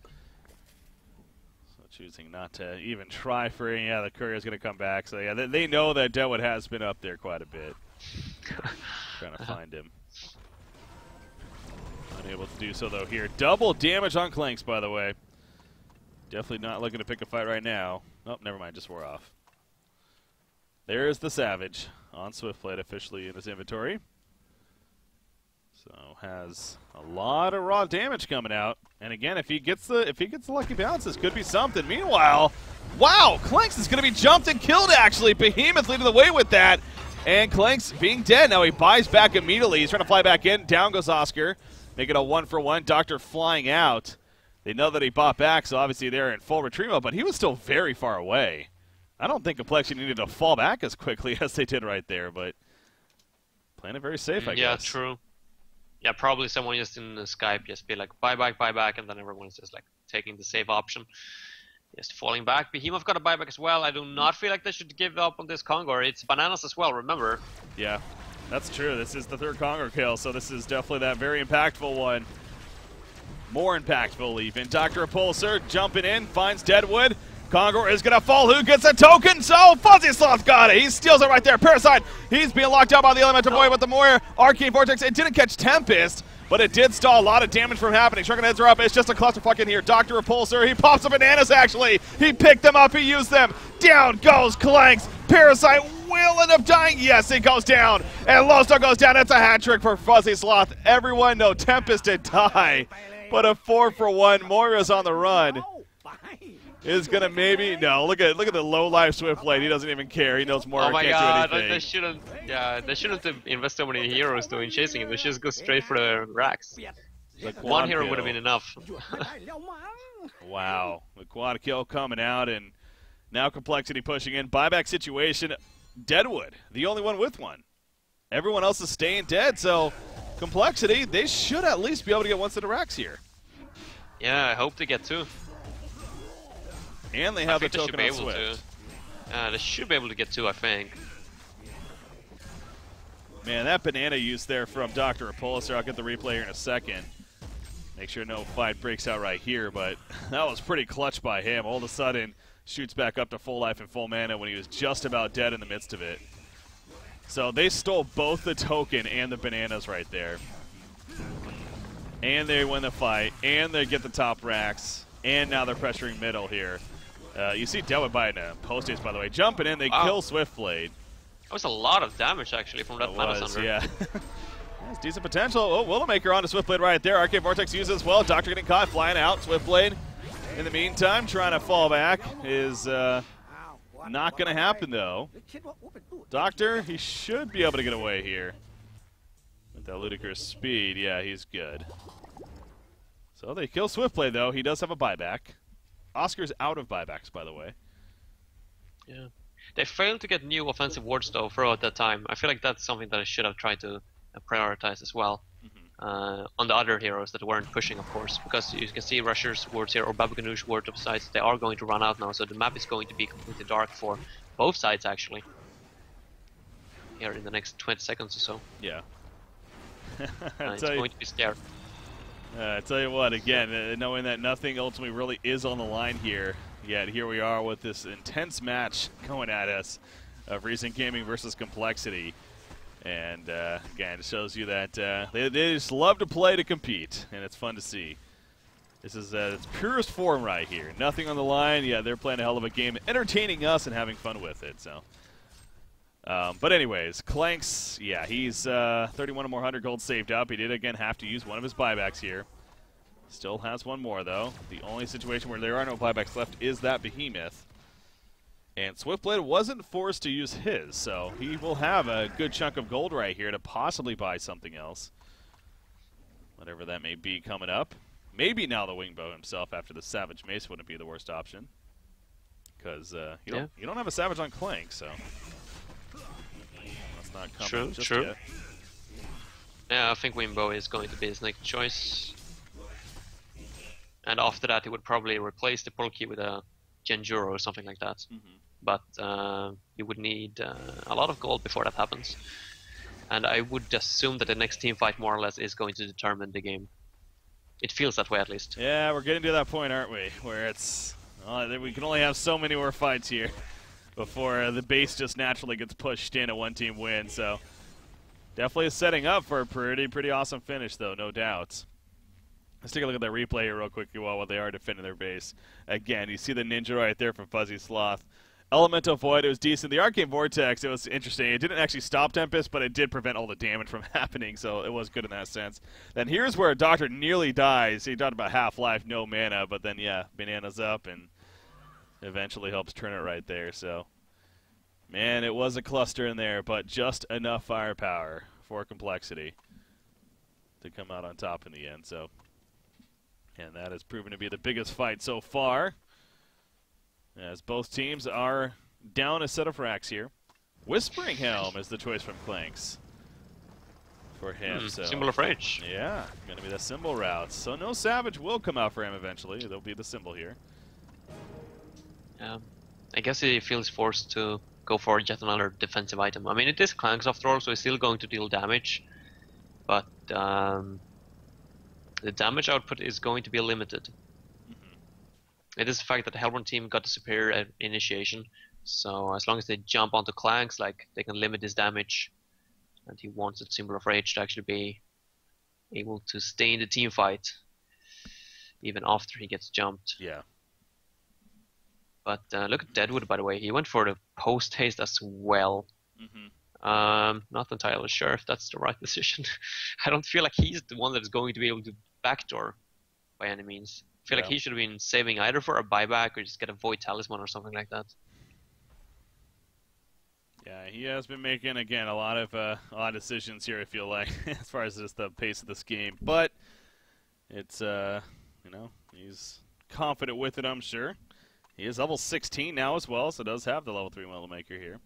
So choosing not to even try for it. Yeah, the courier's going to come back. So yeah, they know that Deadwood has been up there quite a bit. Trying to find him. Unable to do so, though, here. Double damage on Clanks, by the way. Definitely not looking to pick a fight right now. Oh, never mind. Just wore off. There's the Savage on Swiftblade officially in his inventory. So has a lot of raw damage coming out. And again, if he gets the lucky bounce, this could be something. Meanwhile, wow, Clanks is going to be jumped and killed actually. Behemoth leading the way with that. And Clanks being dead. Now he buys back immediately. He's trying to fly back in. Down goes Oscar. Make it a 1-for-1. Doctor flying out. They know that he bought back, so obviously they're in full retreat mode, but he was still very far away. I don't think Complexity needed to fall back as quickly as they did right there, but playing it very safe, I guess. Yeah, true. Yeah, probably someone just in the Skype just be like, buy back, and then everyone's just like taking the safe option. Just falling back. Behemoth got a buyback as well. I do not feel like they should give up on this Kongor. It's bananas as well, remember? Yeah, that's true. This is the third Kongor kill, so this is definitely that very impactful one. More impactful even. Dr. Repulsor jumping in, finds Deadwood. Kongor is going to fall. Who gets a token? So Fuzzy Sloth got it. He steals it right there. Parasite, he's being locked out by the Elemental Void with the Moira. Arcane Vortex, it didn't catch Tempest, but it did stall a lot of damage from happening. Shuriken heads are up. It's just a clusterfuck in here. Dr. Repulsor, he pops the bananas actually. He picked them up. He used them. Down goes Clanks. Parasite will end up dying. Yes, it goes down. And Lowstone goes down. That's a hat trick for Fuzzy Sloth. Everyone know Tempest did die, but a 4-for-1. Moira's on the run. Is gonna maybe no. Look at the low life Swiftblade. He doesn't even care. He knows Moira can't do anything. They shouldn't. Yeah, they shouldn't invest so many heroes doing chasing him. They should just go straight for the racks. Like one hero would have been enough. Wow, the quad kill coming out, and now Complexity pushing in. Buyback situation. Deadwood, the only one with one. Everyone else is staying dead. So Complexity, they should at least be able to get one set of racks here. Yeah, I hope they get two. And they have the token on Swift. They should be able to get two, I think. Man, that banana use there from Dr. Repulsor. I'll get the replay here in a second. Make sure no fight breaks out right here, but that was pretty clutch by him. All of a sudden, shoots back up to full life and full mana when he was just about dead in the midst of it. So they stole both the token and the bananas right there. And they win the fight, and they get the top racks, and now they're pressuring middle here. You see Deadwood buying a post-haste, by the way. Jumping in, they kill Swiftblade. That was a lot of damage, actually, from that Mana Sunder. Yeah. That's decent potential. Oh, Willowmaker on to Swiftblade right there. Arcane Vortex uses as well. Doctor getting caught, flying out. Swiftblade, in the meantime, trying to fall back. Is not going to happen, though. Doctor, he should be able to get away here. With that ludicrous speed, yeah, he's good. So they kill Swiftblade, though. He does have a buyback. Oscar's out of buybacks, by the way. Yeah. They failed to get new offensive wards, though, throughout that time. I feel like that's something that I should have tried to prioritize as well. On the other heroes that weren't pushing, of course. Because you can see Rusher's wards here, or Babu Ganoush's wards of sides. They are going to run out now, so the map is going to be completely dark for both sides, actually. Here in the next 20 seconds or so. Yeah. It's going to be scary. I tell you what, again, knowing that nothing ultimately really is on the line here, yet here we are with this intense match going at us of Recent Gaming versus Complexity. And again, it shows you that they just love to play to compete, and it's fun to see. This is its purest form right here. Nothing on the line. Yeah, they're playing a hell of a game, entertaining us and having fun with it. So, but anyways, Clanks, yeah, he's 31 or more 100 gold saved up. He did, again, have to use one of his buybacks here. Still has one more, though. The only situation where there are no buybacks left is that Behemoth. And Swiftblade wasn't forced to use his, so he will have a good chunk of gold right here to possibly buy something else. Whatever that may be coming up. Maybe now the Wingbow himself after the Savage Mace wouldn't be the worst option. Because you don't have a Savage on Clank, so... That's not coming just yet. Yeah, I think Wingbow is going to be his next choice. And after that, he would probably replace the Polki with a Genjuro or something like that. But you would need a lot of gold before that happens. And I would assume that the next team fight more or less is going to determine the game. It feels that way, at least. Yeah, we're getting to that point, aren't we? Where it's... we can only have so many more fights here before the base just naturally gets pushed in a one-team win. So definitely is setting up for a pretty awesome finish, though, no doubt. Let's take a look at that replay here real quick while they are defending their base. Again, you see the ninja right there from Fuzzy Sloth. Elemental Void, it was decent. The Arcane Vortex, it was interesting. It didn't actually stop Tempest, but it did prevent all the damage from happening, so it was good in that sense. Then here's where Doctor nearly dies. He died about half-life, no mana, but then, yeah, Banana's up and eventually helps turn it right there. So, man, it was a cluster in there, but just enough firepower for Complexity to come out on top in the end. So, and that has proven to be the biggest fight so far, as both teams are down a set of racks here. Whispering Helm is the choice from Clanks. for him. So Symbol of Rage. yeah, going to be the symbol route. So no Savage will come out for him eventually. There'll be the symbol here. I guess he feels forced to go for yet another defensive item. I mean, it is Clanks after all, so he's still going to deal damage. But the damage output is going to be limited. It is the fact that the Hellborn team got the superior initiation. So as long as they jump onto Clanks, like, they can limit his damage. And he wants the Symbol of Rage to actually be able to stay in the team fight even after he gets jumped. Yeah. But look at Deadwood, by the way. He went for the post haste as well. Not entirely sure if that's the right decision. I don't feel like he's the one that is going to be able to backdoor by any means. I feel like he should have been saving either for a buyback or just get a Void Talisman or something like that. Yeah, he has been making, again, a lot of decisions here, I feel like, as far as just the pace of this game. But it's, you know, he's confident with it, I'm sure. He is level 16 now as well, so does have the level 3 Widowmaker here.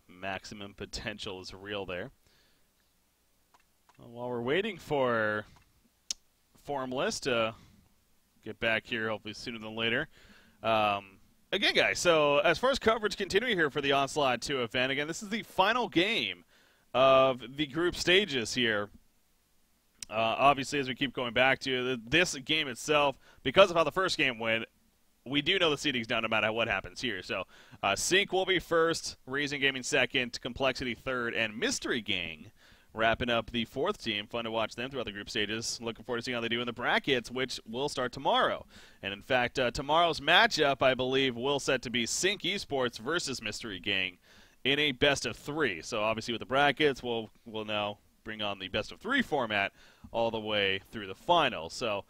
Maximum potential is real there. Well, while we're waiting for Formless to get back here, hopefully sooner than later. Again, guys, so as far as coverage continuing here for the Onslaught 2 event, again, this is the final game of the group stages here. Obviously, as we keep going back to this game itself, because of how the first game went, we do know the seeding's down no matter what happens here. So, Sync will be first, Reason Gaming second, Complexity third, and Mystery Gang wrapping up the fourth team. Fun to watch them throughout the group stages. Looking forward to seeing how they do in the brackets, which will start tomorrow. And in fact, tomorrow's matchup, I believe, will set to be Sync Esports versus Mystery Gang in a best-of-3. So obviously with the brackets, we'll now bring on the best-of-3 format all the way through the final. So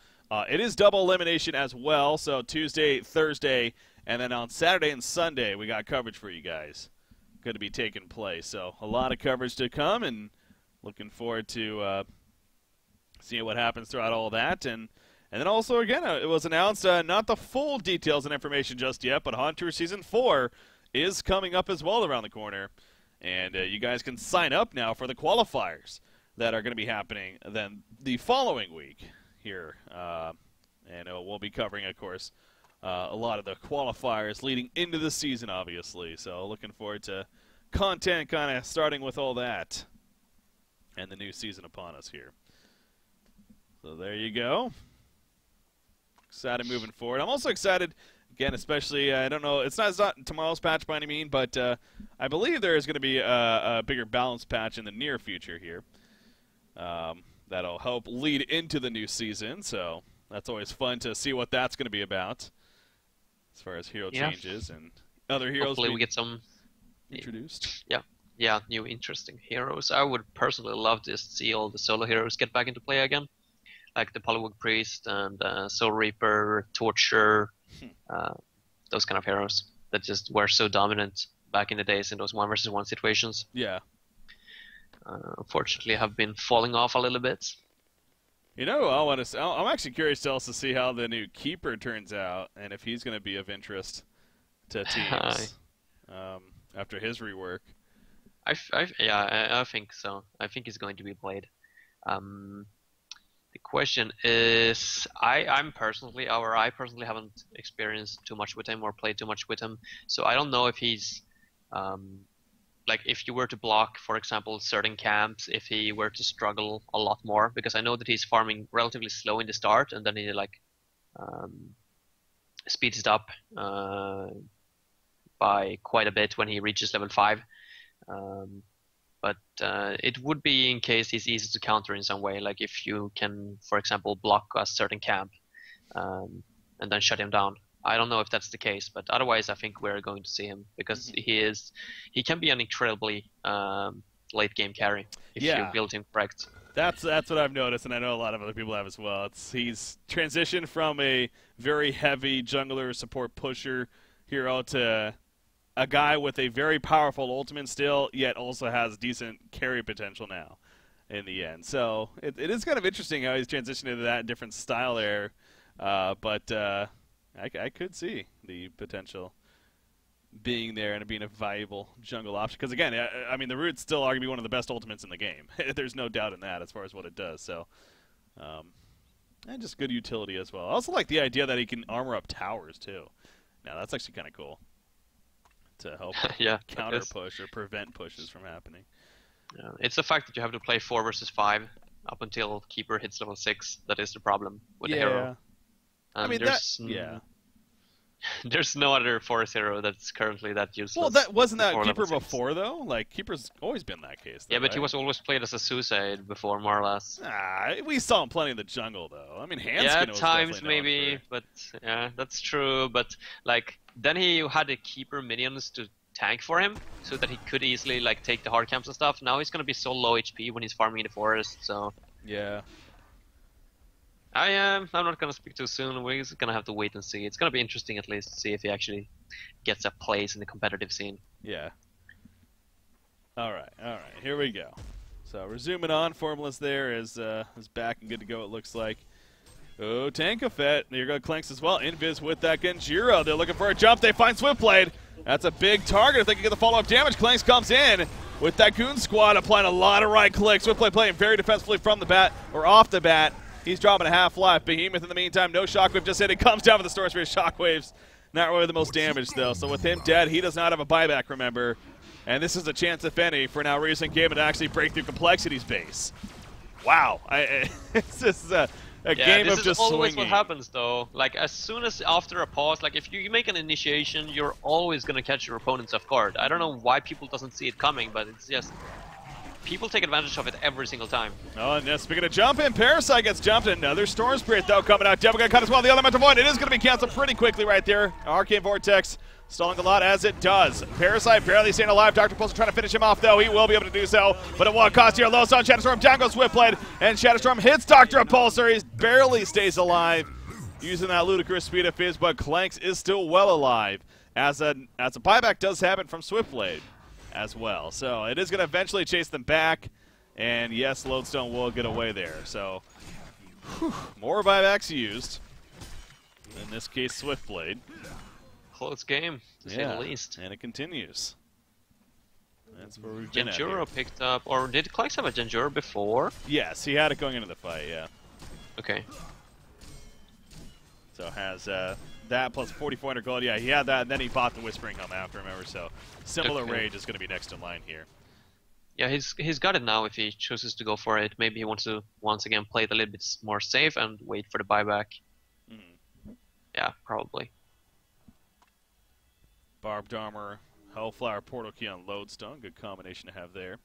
it is double elimination as well. So Tuesday, Thursday, and then on Saturday and Sunday, we got coverage for you guys going to be taking place. So a lot of coverage to come, and looking forward to seeing what happens throughout all that. And then also, again, it was announced, not the full details and information just yet, but Hunter Season 4 is coming up as well around the corner. And you guys can sign up now for the qualifiers that are going to be happening then the following week here. And we'll be covering, of course, a lot of the qualifiers leading into the season, obviously. So looking forward to content kind of starting with all that and the new season upon us here. So there you go. Excited moving forward. I'm also excited, again, especially, I don't know, it's not tomorrow's patch by any means, but I believe there is going to be a bigger balance patch in the near future here. That'll help lead into the new season, so that's always fun to see what that's going to be about as far as hero changes and other heroes. Hopefully we get some introduced. Yeah, new interesting heroes. I would personally love to see all the solo heroes get back into play again, like the Polywog Priest and Soul Reaper, Torture, those kind of heroes that just were so dominant back in the days in those 1v1 situations. Yeah. Unfortunately, have been falling off a little bit. You know, I'm actually curious to also see how the new Keeper turns out and if he's going to be of interest to teams after his rework. I think so. I think he's going to be played. The question is, I personally haven't experienced too much with him or played too much with him, so I don't know if he's like if you were to block, for example, certain camps, if he were to struggle a lot more, because I know that he's farming relatively slow in the start and then he like speeds it up by quite a bit when he reaches level 5. But it would be in case he's easy to counter in some way, like if you can, for example, block a certain camp and then shut him down. I don't know if that's the case, but otherwise I think we're going to see him because he can be an incredibly late game carry if you build him correct. That's what I've noticed, and I know a lot of other people have as well. He's transitioned from a very heavy jungler support pusher hero to a guy with a very powerful ultimate still, yet also has decent carry potential now in the end. So it is kind of interesting how he's transitioned into that different style there. But I could see the potential being there and being a valuable jungle option. Because again, I mean, the Root's still arguably one of the best ultimates in the game. There's no doubt in that as far as what it does. So, and just good utility as well. I also like the idea that he can armor up towers too. Now that's actually kind of cool to help counter push or prevent pushes from happening. Yeah. It's the fact that you have to play 4 versus 5 up until Keeper hits level 6 that is the problem with the hero. I mean, there's no other forest hero that's currently that useless. Well, that wasn't that Keeper before, though? Like, Keeper's always been that case, though, yeah, but right? he was always played as a suicide before, more or less. We saw him plenty in the jungle, though. I mean, Hanskin yeah, was times maybe, but yeah, that's true. But, like, then he had the Keeper minions to tank for him, so that he could easily, like, take the hard camps and stuff. Now he's gonna be so low HP when he's farming in the forest, so... Yeah. I'm not gonna speak too soon. We're just gonna have to wait and see. It's gonna be interesting at least to see if he actually gets a place in the competitive scene. Yeah. All right. Here we go. So we're zooming on. Formula's there is back and good to go. It looks like. Oh, Tankafet. There go Clanks as well. Invis with that Genjiro. They're looking for a jump. They find Swiftblade. That's a big target. If they can get the follow-up damage, Clanks comes in with that Goon Squad applying a lot of right clicks. Swiftblade playing very defensively from the bat or off the bat. He's dropping a half-life. Behemoth in the meantime, no Shockwave just hit. It comes down for the Storm Spirit. Shockwaves, not really the most damage, though. So with him dead, he does not have a buyback, remember. And this is a chance, if any, for now recent game to actually break through Complexity's base. Wow. It's just a game of just swinging. This is always what happens, though. Like, as soon as after a pause, like, if you make an initiation, you're always going to catch your opponents off guard. I don't know why people doesn't see it coming, but it's just... people take advantage of it every single time. Oh, and speaking of jumping, Parasite gets jumped. Another Storm Spirit, though, coming out. Devil gonna cut as well. The Elemental Void, it is going to be canceled pretty quickly right there. Arcane Vortex stalling a lot as it does. Parasite barely staying alive. Dr. Pulsar trying to finish him off, though. He will be able to do so, but at what cost here? Low Sun, Shadowstorm, down goes Swiftblade, and Shadowstorm hits Dr. Pulsar. He barely stays alive using that ludicrous speed of Fizz, but Clanks is still well alive as a buyback does happen from Swiftblade as well. So it is going to eventually chase them back, and yes, Lodestone will get away there. So more buybacks used. In this case, Swiftblade. Close game, to say the least. And it continues. That's where we've been Genjuro picked up, or did Clanks have a Genjuro before? Yes, he had it going into the fight, yeah. Okay. So has that plus 4,400 gold. Yeah, he had that, and then he bought the Whispering Helm after, remember, so similar rage is going to be next in line here. Yeah, he's got it now if he chooses to go for it. Maybe he wants to once again play it a little bit more safe and wait for the buyback. Yeah, probably. Barbed Armor, Hellflower, Portal Key on Lodestone. Good combination to have there.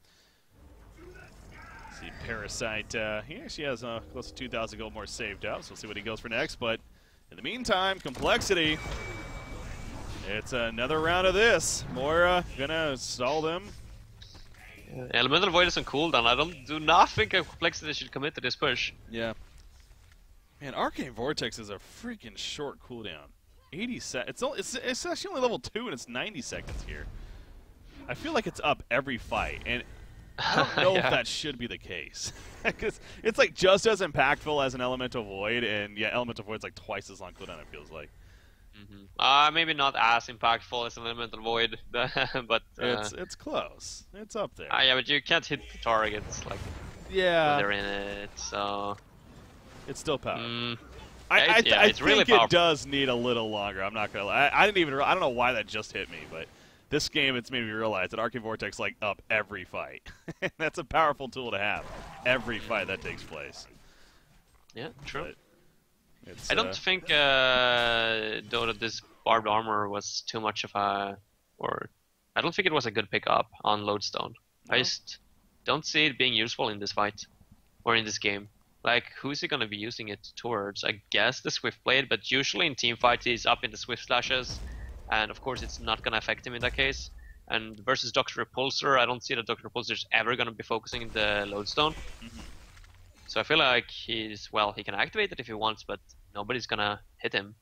See, Parasite, he actually has close to 2,000 gold more saved up, so we'll see what he goes for next. But in the meantime, Complexity, it's another round of this. Mora gonna stall them. Elemental Void is on cooldown. I do not think a Complexity should commit to this push. Yeah. Man, Arcane Vortex is a freaking short cooldown. 80 seconds. It's actually only level 2 and it's 90 seconds here. I feel like it's up every fight, and I don't know if that should be the case. Because it's like just as impactful as an Elemental Void, and yeah, Elemental Void's like twice as long cooldown, it feels like. Maybe not as impactful as an Elemental Void, but it's close. It's up there. Yeah, but you can't hit the targets like when they're in it, so it's still powerful. I think really it does need a little longer. I'm not gonna lie. I don't know why that just hit me, but this game it's made me realize that Arcane Vortex like up every fight. That's a powerful tool to have. Every fight that takes place. Yeah, true. I don't think though that this Barbed Armor was too much of a, or I don't think it was a good pickup on Lodestone. No. I just don't see it being useful in this fight or in this game. Like, who's he going to be using it towards? I guess the Swiftblade, but usually in team fights he's up in the Swift Slashes, and of course it's not going to affect him in that case. And versus Dr. Repulsor, I don't see that Dr. Repulsor is ever going to be focusing in the Lodestone. So I feel like he can activate it if he wants, but nobody's going to hit him.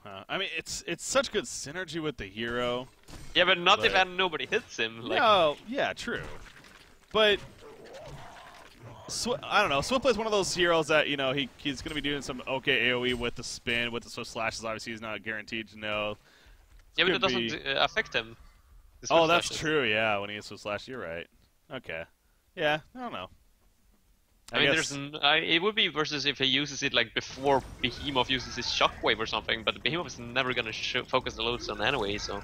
I mean, it's such good synergy with the hero. Yeah, but not if nobody hits him. Like... No, yeah, true. But I don't know. Swiftblade's one of those heroes that, you know, he's going to be doing some okay AoE with the spin, with the Swift Slashes. Obviously, he's not guaranteed to know. Yeah, but it doesn't affect him. Oh, that's true, yeah, when he gets Swift Slash, you're right. Okay. Yeah, I don't know. I mean, it would be versus if he uses it like before Behemoth uses his Shockwave or something, but Behemoth is never gonna focus the lodestone anyway, so...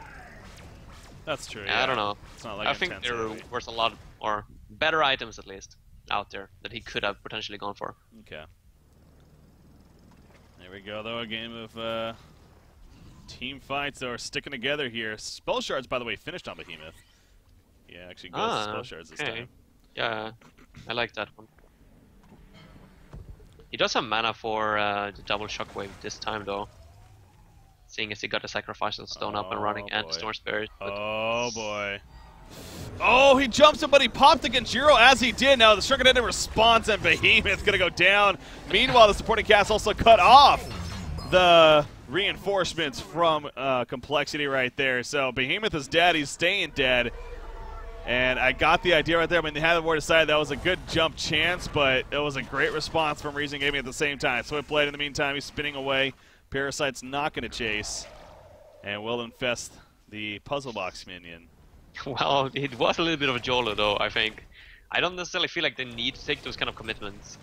That's true, yeah. I don't know. It's not like I think there were a lot or better items, at least, out there that he could have potentially gone for. Okay. There we go, though. A game of team fights that are sticking together here. Spell Shards, by the way, finished on Behemoth. Yeah, actually goes Spell Shards this time. Yeah, I like that one. He does have mana for the double Shockwave this time, though. Seeing as he got the Sacrificial Stone up and running and Storm Spirit. Oh boy. Oh, he jumps him, but he popped against Jiro as he did. Now the Stricken Head in response, and Behemoth's going to go down. Meanwhile, the supporting cast also cut off the reinforcements from Complexity right there. So Behemoth is dead. He's staying dead. And I got the idea right there. I mean, they had the war decided that was a good jump chance, but it was a great response from Reason Gaming at the same time. Swiftblade, in the meantime, he's spinning away. Parasite's not going to chase, and will infest the puzzle box minion. Well, it was a little bit of a Jolo, though, I think. I don't necessarily feel like they need to take those kind of commitments.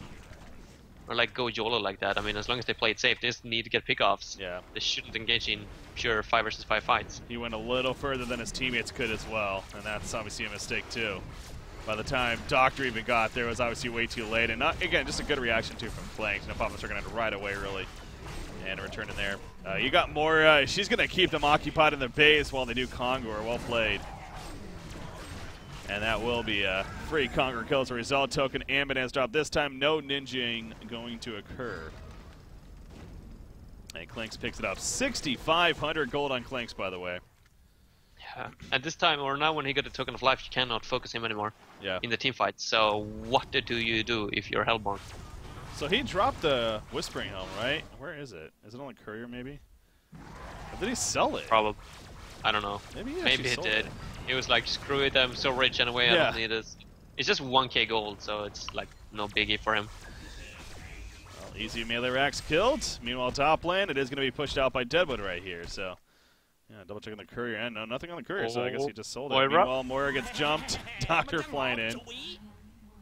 Or like go Jolo like that. I mean, as long as they play it safe, they just need to get pickoffs. Yeah. They shouldn't engage in pure 5 versus 5 fights. He went a little further than his teammates could as well, and that's obviously a mistake too. By the time Doctor even got there, it was obviously way too late, and not, again, just a good reaction too from Flanks. No problem, they're going to right away, really. And a return in there. You got more. She's going to keep them occupied in their base while they do Kongor. Well played. And that will be a free Kongor kill as a result. Token Ambit has dropped. This time, no ninjaing going to occur. And Clanks picks it up. 6,500 gold on Clanks, by the way. Yeah. At this time, or now when he got the Token of Life, you cannot focus him anymore in the team fight. So what do you do if you're Hellborn? So he dropped the Whispering Helm, right? Where is it? Is it on the courier, maybe? Or did he sell it? Probably. I don't know. Maybe he did. He was like, screw it, I'm so rich anyway, I don't need this. It's just 1k gold, so it's like no biggie for him. Well, easy melee racks killed. Meanwhile, top lane, it is going to be pushed out by Deadwood right here, so... Yeah, double checking the courier, and no, nothing on the courier, so I guess he just sold it. Meanwhile, Moira gets jumped. Doctor flying in.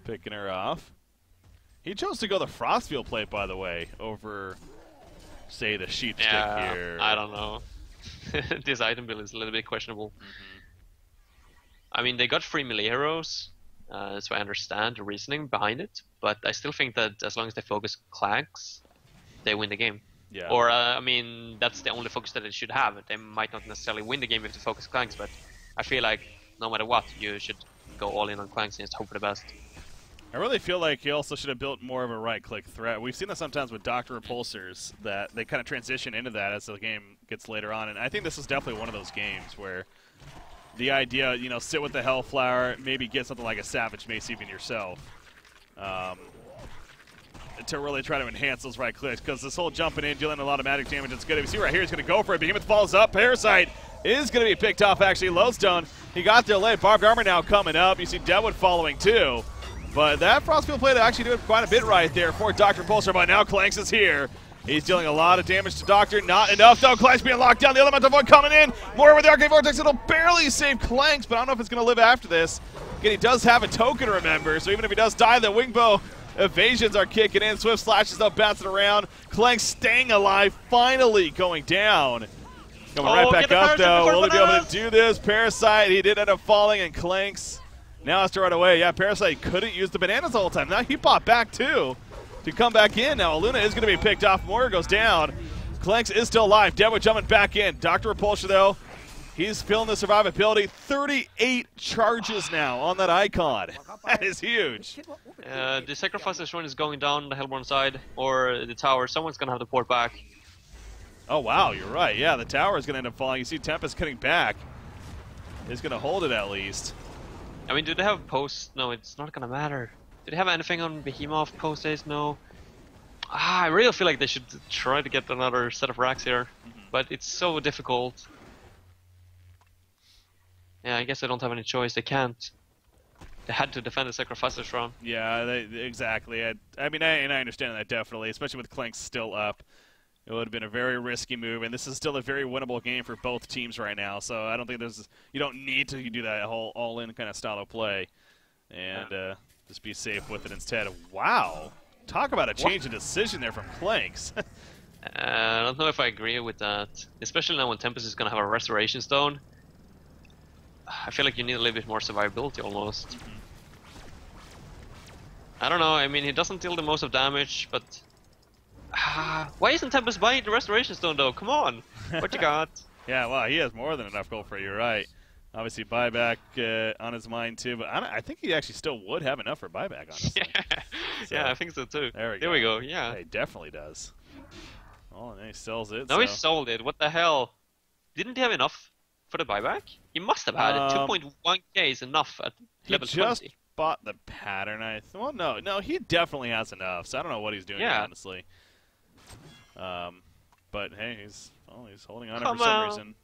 Picking her off. He chose to go the Frostfield plate, by the way, over, say, the Sheep Stick here. I don't know. This item build is a little bit questionable. I mean, they got 3 melee heroes, so I understand the reasoning behind it, but I still think that as long as they focus Clanks, they win the game. Yeah. Or, I mean, that's the only focus that they should have. They might not necessarily win the game if they focus Clanks, but I feel like no matter what, you should go all in on Clanks and just hope for the best. I really feel like he also should have built more of a right-click threat. We've seen that sometimes with Doctor Repulsors, that they kind of transition into that as the game gets later on, and I think this is definitely one of those games where the idea, you know, sit with the Hellflower, maybe get something like a Savage Mace even yourself, to really try to enhance those right clicks, because this whole jumping in, dealing a lot of magic damage, it's good. If you see right here, he's going to go for it. Behemoth falls up. Parasite is going to be picked off, actually. Lodestone, he got there late. Barbed Armor now coming up. You see Deadwood following, too. But that Frostfield play actually doing quite a bit right there for Dr. Pulsar, but now Clanks is here. He's dealing a lot of damage to Doctor. Not enough, though. Clanks being locked down. The Elemental Void coming in. More with the Arcane Vortex. It'll barely save Clanks, but I don't know if it's going to live after this. Again, he does have a token, remember, so even if he does die, the Wingbow evasions are kicking in. Swift slashes up, bouncing around. Clanks staying alive, finally going down. Coming right back up, though. Will he be able to do this? Parasite, he did end up falling, and Clanks now has to run away. Yeah, Parasite couldn't use the bananas the whole time. Now he popped back, too, to come back in. Now Luna is going to be picked off. Moira goes down. Clanks is still alive. Deadwood jumping back in. Dr. Repulsor, though, he's feeling the survivability. 38 charges now on that icon. That is huge. The Sacrificer's run is going down the Hellborn side, or the tower. Someone's going to have to port back. Oh, wow, you're right. Yeah, the tower is going to end up falling. You see Tempest getting back. He's going to hold it at least. I mean, do they have posts? No, it's not going to matter. Do they have anything on Behemoth post days? No. I really feel like they should try to get another set of racks here, but it's so difficult. Yeah, I guess they don't have any choice. They can't. They had to defend the Sacrificer's run. Yeah, exactly. I mean, I understand that definitely, especially with Clanks still up. It would have been a very risky move, and this is still a very winnable game for both teams right now. So I don't think you don't need to do that whole all-in kind of style of play, and just be safe with it instead. Wow, talk about a change of decision there from Clanks. I don't know if I agree with that, especially now when Tempest is gonna have a Restoration Stone. I feel like you need a little bit more survivability almost. I don't know. I mean, he doesn't deal the most of damage, but. Why isn't Tempest buying the Restoration Stone though? Come on! What you got? Yeah, well, he has more than enough gold for you, right? Obviously, buyback on his mind too, but I think he actually still would have enough for buyback, honestly. Yeah, I think so too. There we go. Yeah. He definitely does. Oh, and then he sells it. No, he sold it. What the hell? Didn't he have enough for the buyback? He must have had it. 2.1k is enough at level 20. He just bought the pattern. Well, no, he definitely has enough. So I don't know what he's doing, honestly. But hey, he's holding on for some reason.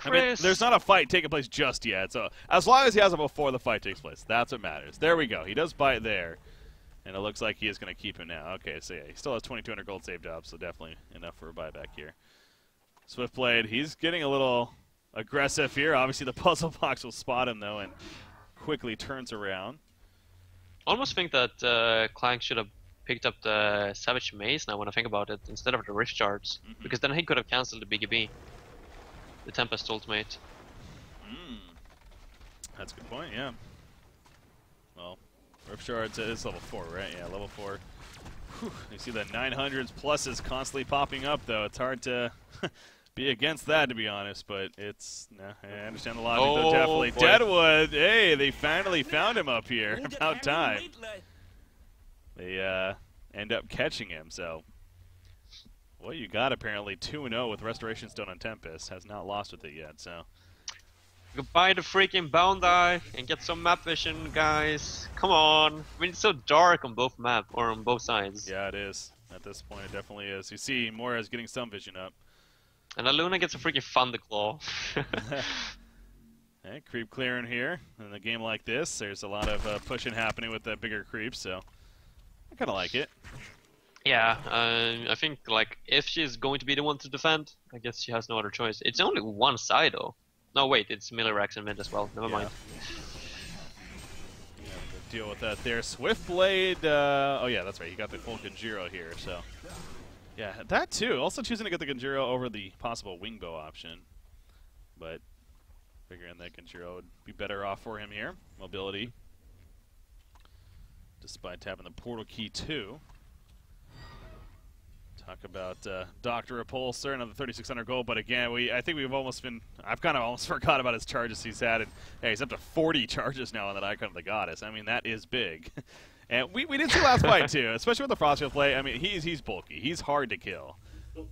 I mean, there's not a fight taking place just yet, so as long as he has it before the fight takes place, that's what matters. There we go. He does buy it there, and it looks like he is going to keep him now. Okay, so yeah, he still has 2,200 gold saved up, so definitely enough for a buyback here. Swiftblade, he's getting a little aggressive here. Obviously, the puzzle box will spot him, though, and quickly turns around. Almost think that Clank should have picked up the Savage Maze now when I think about it, instead of the Rift Shards, because then he could have cancelled the BGB, the Tempest ultimate. That's a good point, yeah. Well, Rift Shards is level 4, right? Yeah, level 4. Whew. You see the 900s pluses constantly popping up, though. It's hard to be against that, to be honest, but it's... I understand the logic, though, definitely. Boy. Deadwood, hey, they finally found him up here. About time. They end up catching him, so... Well, you got apparently 2-0 with Restoration Stone on Tempest. Has not lost with it yet, so... Goodbye the freaking Bondi and get some map vision, guys. Come on. I mean, it's so dark on both on both sides. Yeah, it is. At this point, it definitely is. You see, Moira's getting some vision up. And Aluna gets a freaking Thunderclaw. Hey, creep clearing here. In a game like this, there's a lot of pushing happening with the bigger creeps, so I kind of like it. Yeah, I think like if she's going to be the one to defend, I guess she has no other choice. It's only one side though. No, wait, it's Millerax and mid as well. Never mind. Yeah, deal with that there. Swiftblade. Oh yeah, that's right. He got the full Genjiro here, so yeah, that too. Also choosing to get the Genjiro over the possible Wingbow option, but figuring that Genjiro would be better off for him here. Mobility, despite tapping the portal key too. Talk about Dr. Repulsor, another 3,600 gold, but again, I think we've almost been, I've kind of almost forgot about his charges he's had, and hey, he's up to 40 charges now on that Icon of the Goddess. I mean, that is big. And we did see last fight too, especially with the Frostfield play. I mean, he's bulky. He's hard to kill.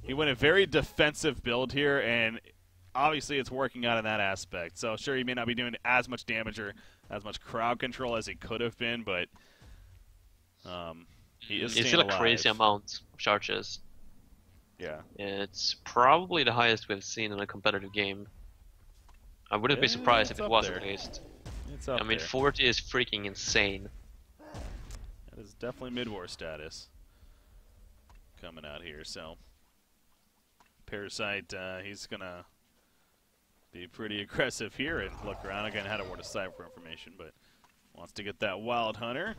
He went a very defensive build here, and obviously it's working out in that aspect. So sure, he may not be doing as much damage or as much crowd control as he could have been, but he is still a crazy amount of charges. Yeah. It's probably the highest we've seen in a competitive game. I wouldn't be surprised if it was at least. It's up I mean, there. 40 is freaking insane. That is definitely mid-war status coming out here, so Parasite, he's going to be pretty aggressive here and look around. Again, had a word of sight for information, but wants to get that Wild Hunter.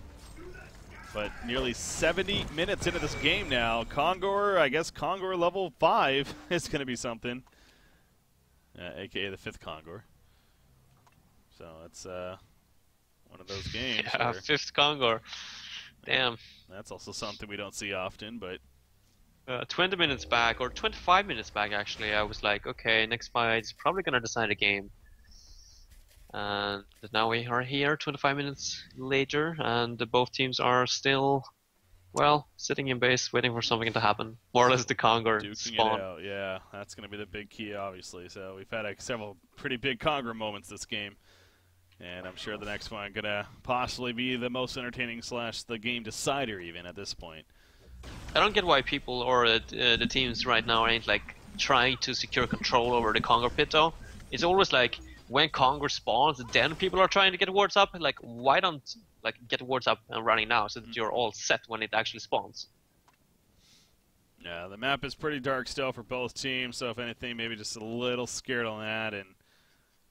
But nearly 70 minutes into this game now. Kongor, I guess Kongor level 5 is going to be something. A.k.a. the 5th Kongor. So it's one of those games. Yeah, 5th Kongor. Damn. That's also something we don't see often, but... 20 minutes back, or 25 minutes back actually, I was like, okay, next fight is probably going to decide a game. And now we are here 25 minutes later, and both teams are still, well, sitting in base waiting for something to happen. More or less the Kongor spawn. It out. Yeah, that's going to be the big key, obviously. So we've had several pretty big Kongor moments this game. And I'm sure the next one going to possibly be the most entertaining / the game decider even at this point. I don't get why people or the teams right now ain't like trying to secure control over the Kongor pit though. It's always like when Kongor spawns, then people are trying to get wards up. Like, why don't like get wards up and running now so that you're all set when it actually spawns? Yeah, the map is pretty dark still for both teams, so if anything, maybe just a little scared on that and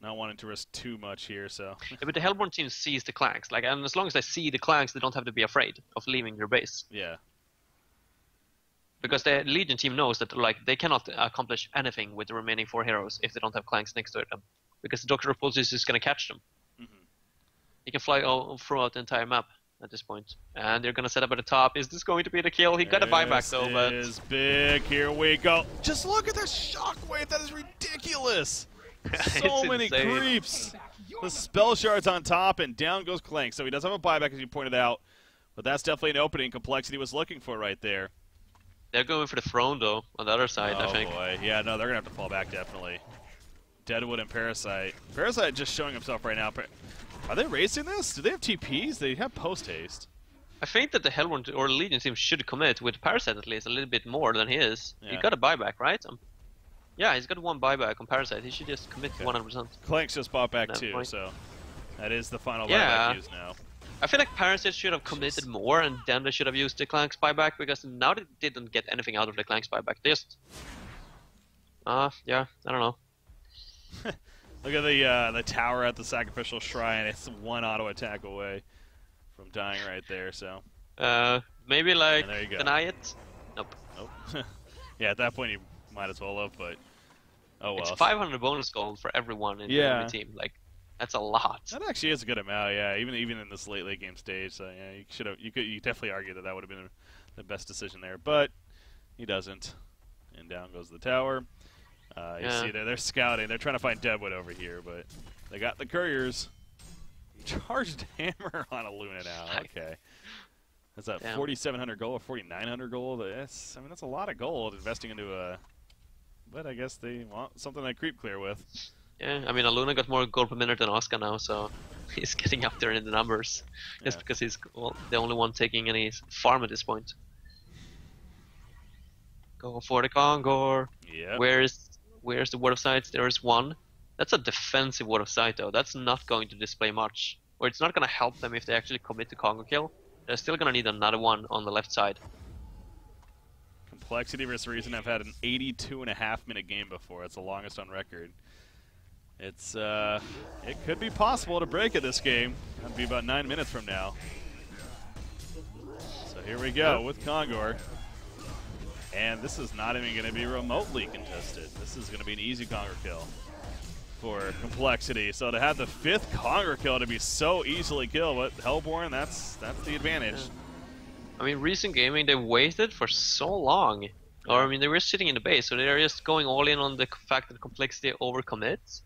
not wanting to risk too much here, so. Yeah, but the Hellborn team sees the Clanks, like, and as long as they see the Clanks, they don't have to be afraid of leaving their base. Yeah. Because the Legion team knows that, like, they cannot accomplish anything with the remaining 4 heroes if they don't have Clanks next to them. Because the Doctor of Pulse is just going to catch them. Mm-hmm. He can fly throughout the entire map at this point. And they're going to set up at the top. Is this going to be the kill? He got a buyback, though, but... This is big. Here we go. Just look at the shockwave. That is ridiculous. So many insane. creeps. The spell shards on top, and down goes Clank. So he does have a buyback, as you pointed out. But that's definitely an opening Complexity was looking for right there. They're going for the throne, though, on the other side, I think. Oh, boy. Yeah, no, they're going to have to fall back, definitely. Deadwood and Parasite. Parasite just showing himself right now. Are they racing this? Do they have TPs? They have post-haste. I think that the Hellborn or Legion team should commit with Parasite at least a little bit more than he is. Yeah. He got a buyback, right? Yeah, he's got 1 buyback on Parasite. He should just commit 100%. Clank's just bought back That too, point. so that is the final Yeah. buyback used now. I feel like Parasite should have committed more, and then they should have used the Clanks buyback, because now they didn't get anything out of the Clanks buyback. They just... yeah, I don't know. Look at the tower at the Sacrificial Shrine. It's 1 auto attack away from dying right there, so. Maybe, like, And there you go. deny it? Nope. Nope. Yeah, at that point you might as well have, but oh well. It's 500 bonus gold for everyone in every team. Like, that's a lot. That actually is a good amount, yeah. Even in this late game stage, so yeah, you could definitely argue that would have been the best decision there, but he doesn't. And down goes the tower. You see they're scouting. They're trying to find Deadwood over here, but they got the couriers. Charged hammer on a Luna now. Okay. That's that 4,700 gold or 4,900 gold. That's a lot of gold investing into a. But I guess they want something to creep clear with. Yeah, I mean, Aluna got more gold per minute than Oscar now, so he's getting up there in the numbers. Just because he's the only one taking any farm at this point. Go for the Kongor. Yeah. Where's the Word of Sight? There's 1. That's a defensive Word of Sight, though. That's not going to display much. Or it's not going to help them if they actually commit to Kongor kill. They're still going to need another one on the left side. Complexity versus Reason have had an 82.5-minute game before. It's the longest on record. It's it could be possible to break it this game. That'd be about 9 minutes from now. So here we go with Kongor. And this is not even going to be remotely contested. This is going to be an easy Kongor kill for Complexity. So to have the 5th Kongor kill to be so easily killed with Hellborn, that's the advantage. Yeah. I mean, recent gaming, they waited for so long. Or, I mean, they were sitting in the base, so they're just going all in on the fact that Complexity overcommits.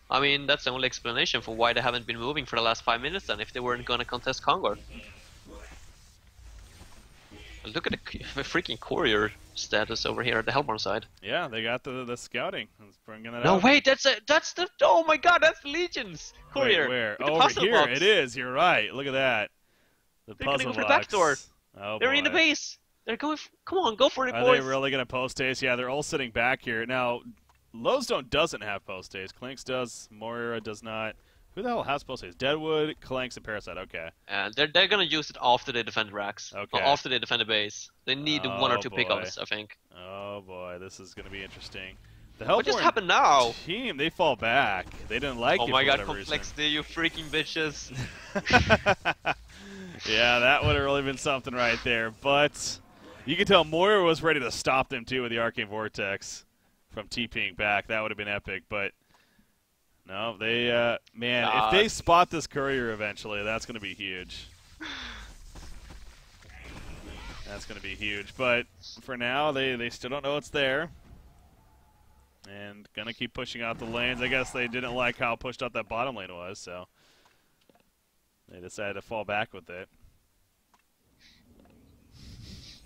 I mean, that's the only explanation for why they haven't been moving for the last 5 minutes then, if they weren't going to contest Kongor. Look at the freaking courier status over here at the Hellborn side. Yeah, they got the scouting. Let's bring it No, out. wait, that's the, oh my god, that's Legion's courier. Wait, where? With the Over puzzle here, box. it is. You're right. Look at that. The They're gonna puzzle go for the box. back door. Oh, They're in the boy. base. They're going, come on, go for it, Are boys. they really going to post-haste? Yeah, they're all sitting back here. Now, Lowstone doesn't have post-haste. Clanks does. Moira does not. Who the hell has post-haste? Deadwood, Clanks, and Parasite. Okay. They're gonna use it after they defend racks. Okay. Or after they defend the base. They need 1 or 2 boy. pickups, I think. Oh, boy. This is going to be interesting. The What just Hellborn happened now? team, they fall back. They didn't like Oh it my for god, whatever reason. Complexity, you freaking bitches. Yeah, that would have really been something right there. But you can tell Moira was ready to stop them, too, with the Arcane Vortex from TPing back. That would have been epic. But, no, they, man, if they spot this courier eventually, that's going to be huge. That's going to be huge. But for now, they still don't know it's there. And going to keep pushing out the lanes. I guess they didn't like how pushed out that bottom lane was, so they decided to fall back with it.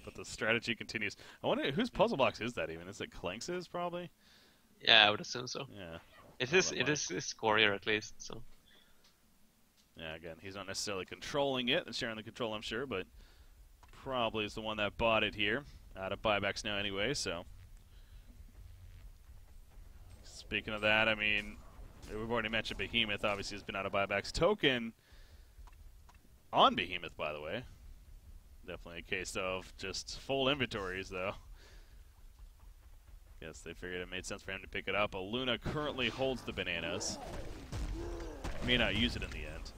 But the strategy continues. I wonder whose puzzle box is that even? Is it Clanks's probably? Yeah, I would assume so. Yeah. It is his courier at least, so. Yeah, again, he's not necessarily controlling it and sharing the control, I'm sure, but probably is the one that bought it here. Out of buybacks now anyway, so. Speaking of that, I mean, we've already mentioned Behemoth obviously has been out of buybacks. Token on Behemoth, by the way. Definitely a case of just full inventories, though. Guess they figured it made sense for him to pick it up. Luna currently holds the bananas. May not use it in the end.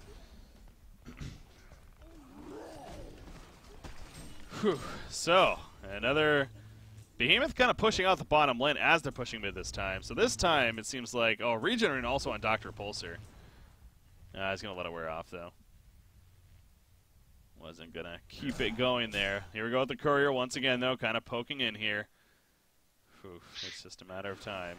Whew. So, another Behemoth kind of pushing out the bottom lane as they're pushing mid this time. So this time it seems like, oh, Regenerate also on Dr. Repulsor. He's going to let it wear off, though. Wasn't going to keep it going there. Here we go with the Courier once again, though, kind of poking in here. Whew. It's just a matter of time.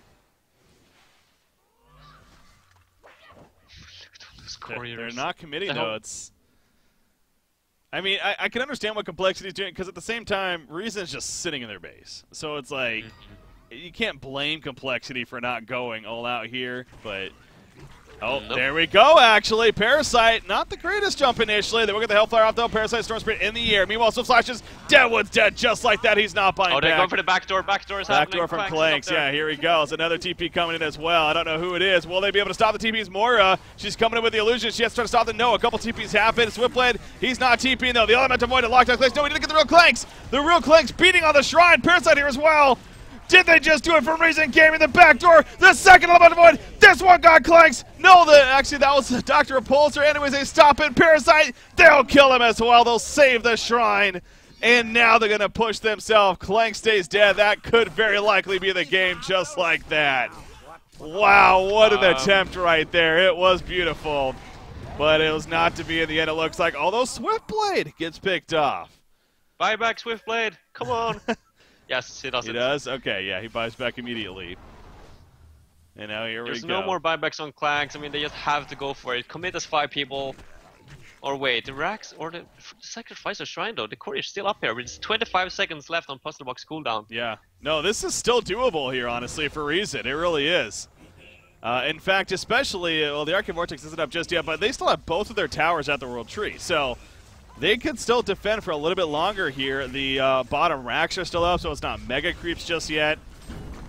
They're not committing, though. It's... I mean, I can understand what Complexity is doing, because at the same time, Reason's just sitting in their base. So it's like, you can't blame Complexity for not going all out here, but... Oh, there we go, actually. Parasite, not the greatest jump initially. They will get the Hellfire off, though. Parasite, Storm Spirit in the air. Meanwhile, Swift Flashes. Deadwood's dead just like that. He's not buying back. Oh, they're going for the back door. Back door is happening. Back door from Clanks. Yeah, here he goes. Another TP coming in as well. I don't know who it is. Will they be able to stop the TPs? Moira, she's coming in with the illusion. She has to try to stop them. No, a couple TPs happen. Swiftblade, he's not TPing, though. The Elemental Void and Lockdown Clanks. No, we didn't get the real Clanks. The real Clanks beating on the Shrine. Parasite here as well. Did they just do it for Reason Gaming? The back door, the second Elemental Void. This one got Clanks. No, actually that was Dr. Repulsor. Anyways, they stop it. Parasite, they'll kill him as well. They'll save the Shrine. And now they're going to push themselves. Clank stays dead. That could very likely be the game just like that. Wow, what an attempt right there. It was beautiful. But it was not to be in the end, it looks like. Although Swiftblade gets picked off. Buy back Swiftblade. Come on. Yes, he does. He does? Okay, yeah, he buys back immediately. And now here we go. There's no more buybacks on Clanks. I mean, they just have to go for it. Commit as 5 people. Or wait, the Rax or the Sacrificer Shrine, though. The Courier is still up here. It's 25 seconds left on Puzzle Box cooldown. Yeah. No, this is still doable here, honestly, for Reason. It really is. In fact, especially, well, the Arcane Vortex isn't up just yet, but they still have both of their towers at the World Tree. So they could still defend for a little bit longer here. The bottom racks are still up, so it's not mega creeps just yet.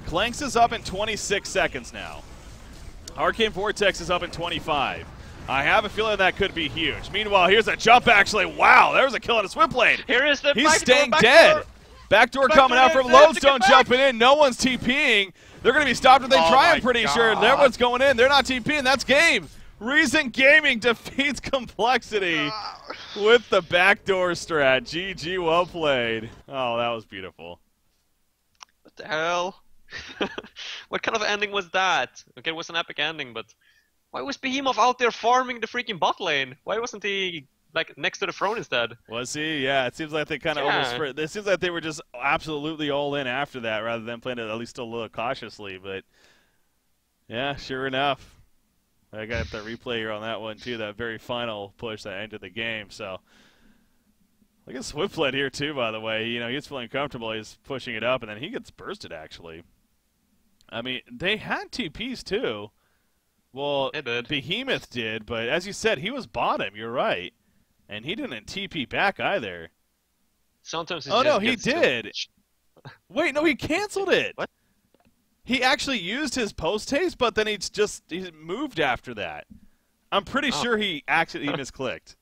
Clanks is up in 26 seconds now. Arcane Vortex is up in 25. I have a feeling that could be huge. Meanwhile, here's a jump, actually. Wow, there was a kill on a Swiftblade. Here is the He's staying dead. Backdoor coming out from Lodestone jumping in. No one's TPing. They're going to be stopped if they try, I'm pretty sure. Everyone's going in. They're not TPing. That's game. Reason Gaming defeats Complexity with the backdoor strat. GG, well played. Oh, that was beautiful. What the hell? What kind of ending was that? Okay, it was an epic ending, but why was Behemoth out there farming the freaking bot lane? Why wasn't he like next to the throne instead? Was he? Yeah, it seems like they kind of almost. It seems like they were just absolutely all in after that, rather than playing it at least a little cautiously. But yeah, sure enough. I got the replay here on that one, too, that very final push that ended the game. So, look at Swiftblade here, too, by the way. You know, he's feeling comfortable. He's pushing it up, and then he gets bursted, actually. I mean, they had TPs, too. Well, Behemoth did, but as you said, he was bottom. You're right. And he didn't TP back either. Sometimes no, he did. Wait, no, he canceled it. What? He actually used his post haste, but then he moved after that. I'm pretty sure he actually misclicked.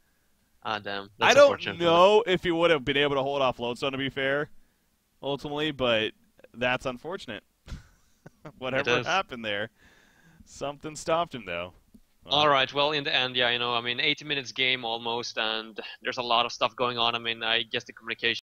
Ah, damn. I don't know if he would have been able to hold off Lodestone, to be fair, ultimately, but that's unfortunate. Whatever happened there. Something stopped him, though. All right, well, in the end, yeah, you know, I mean, 80 minutes game almost, and there's a lot of stuff going on. I mean, I guess the communication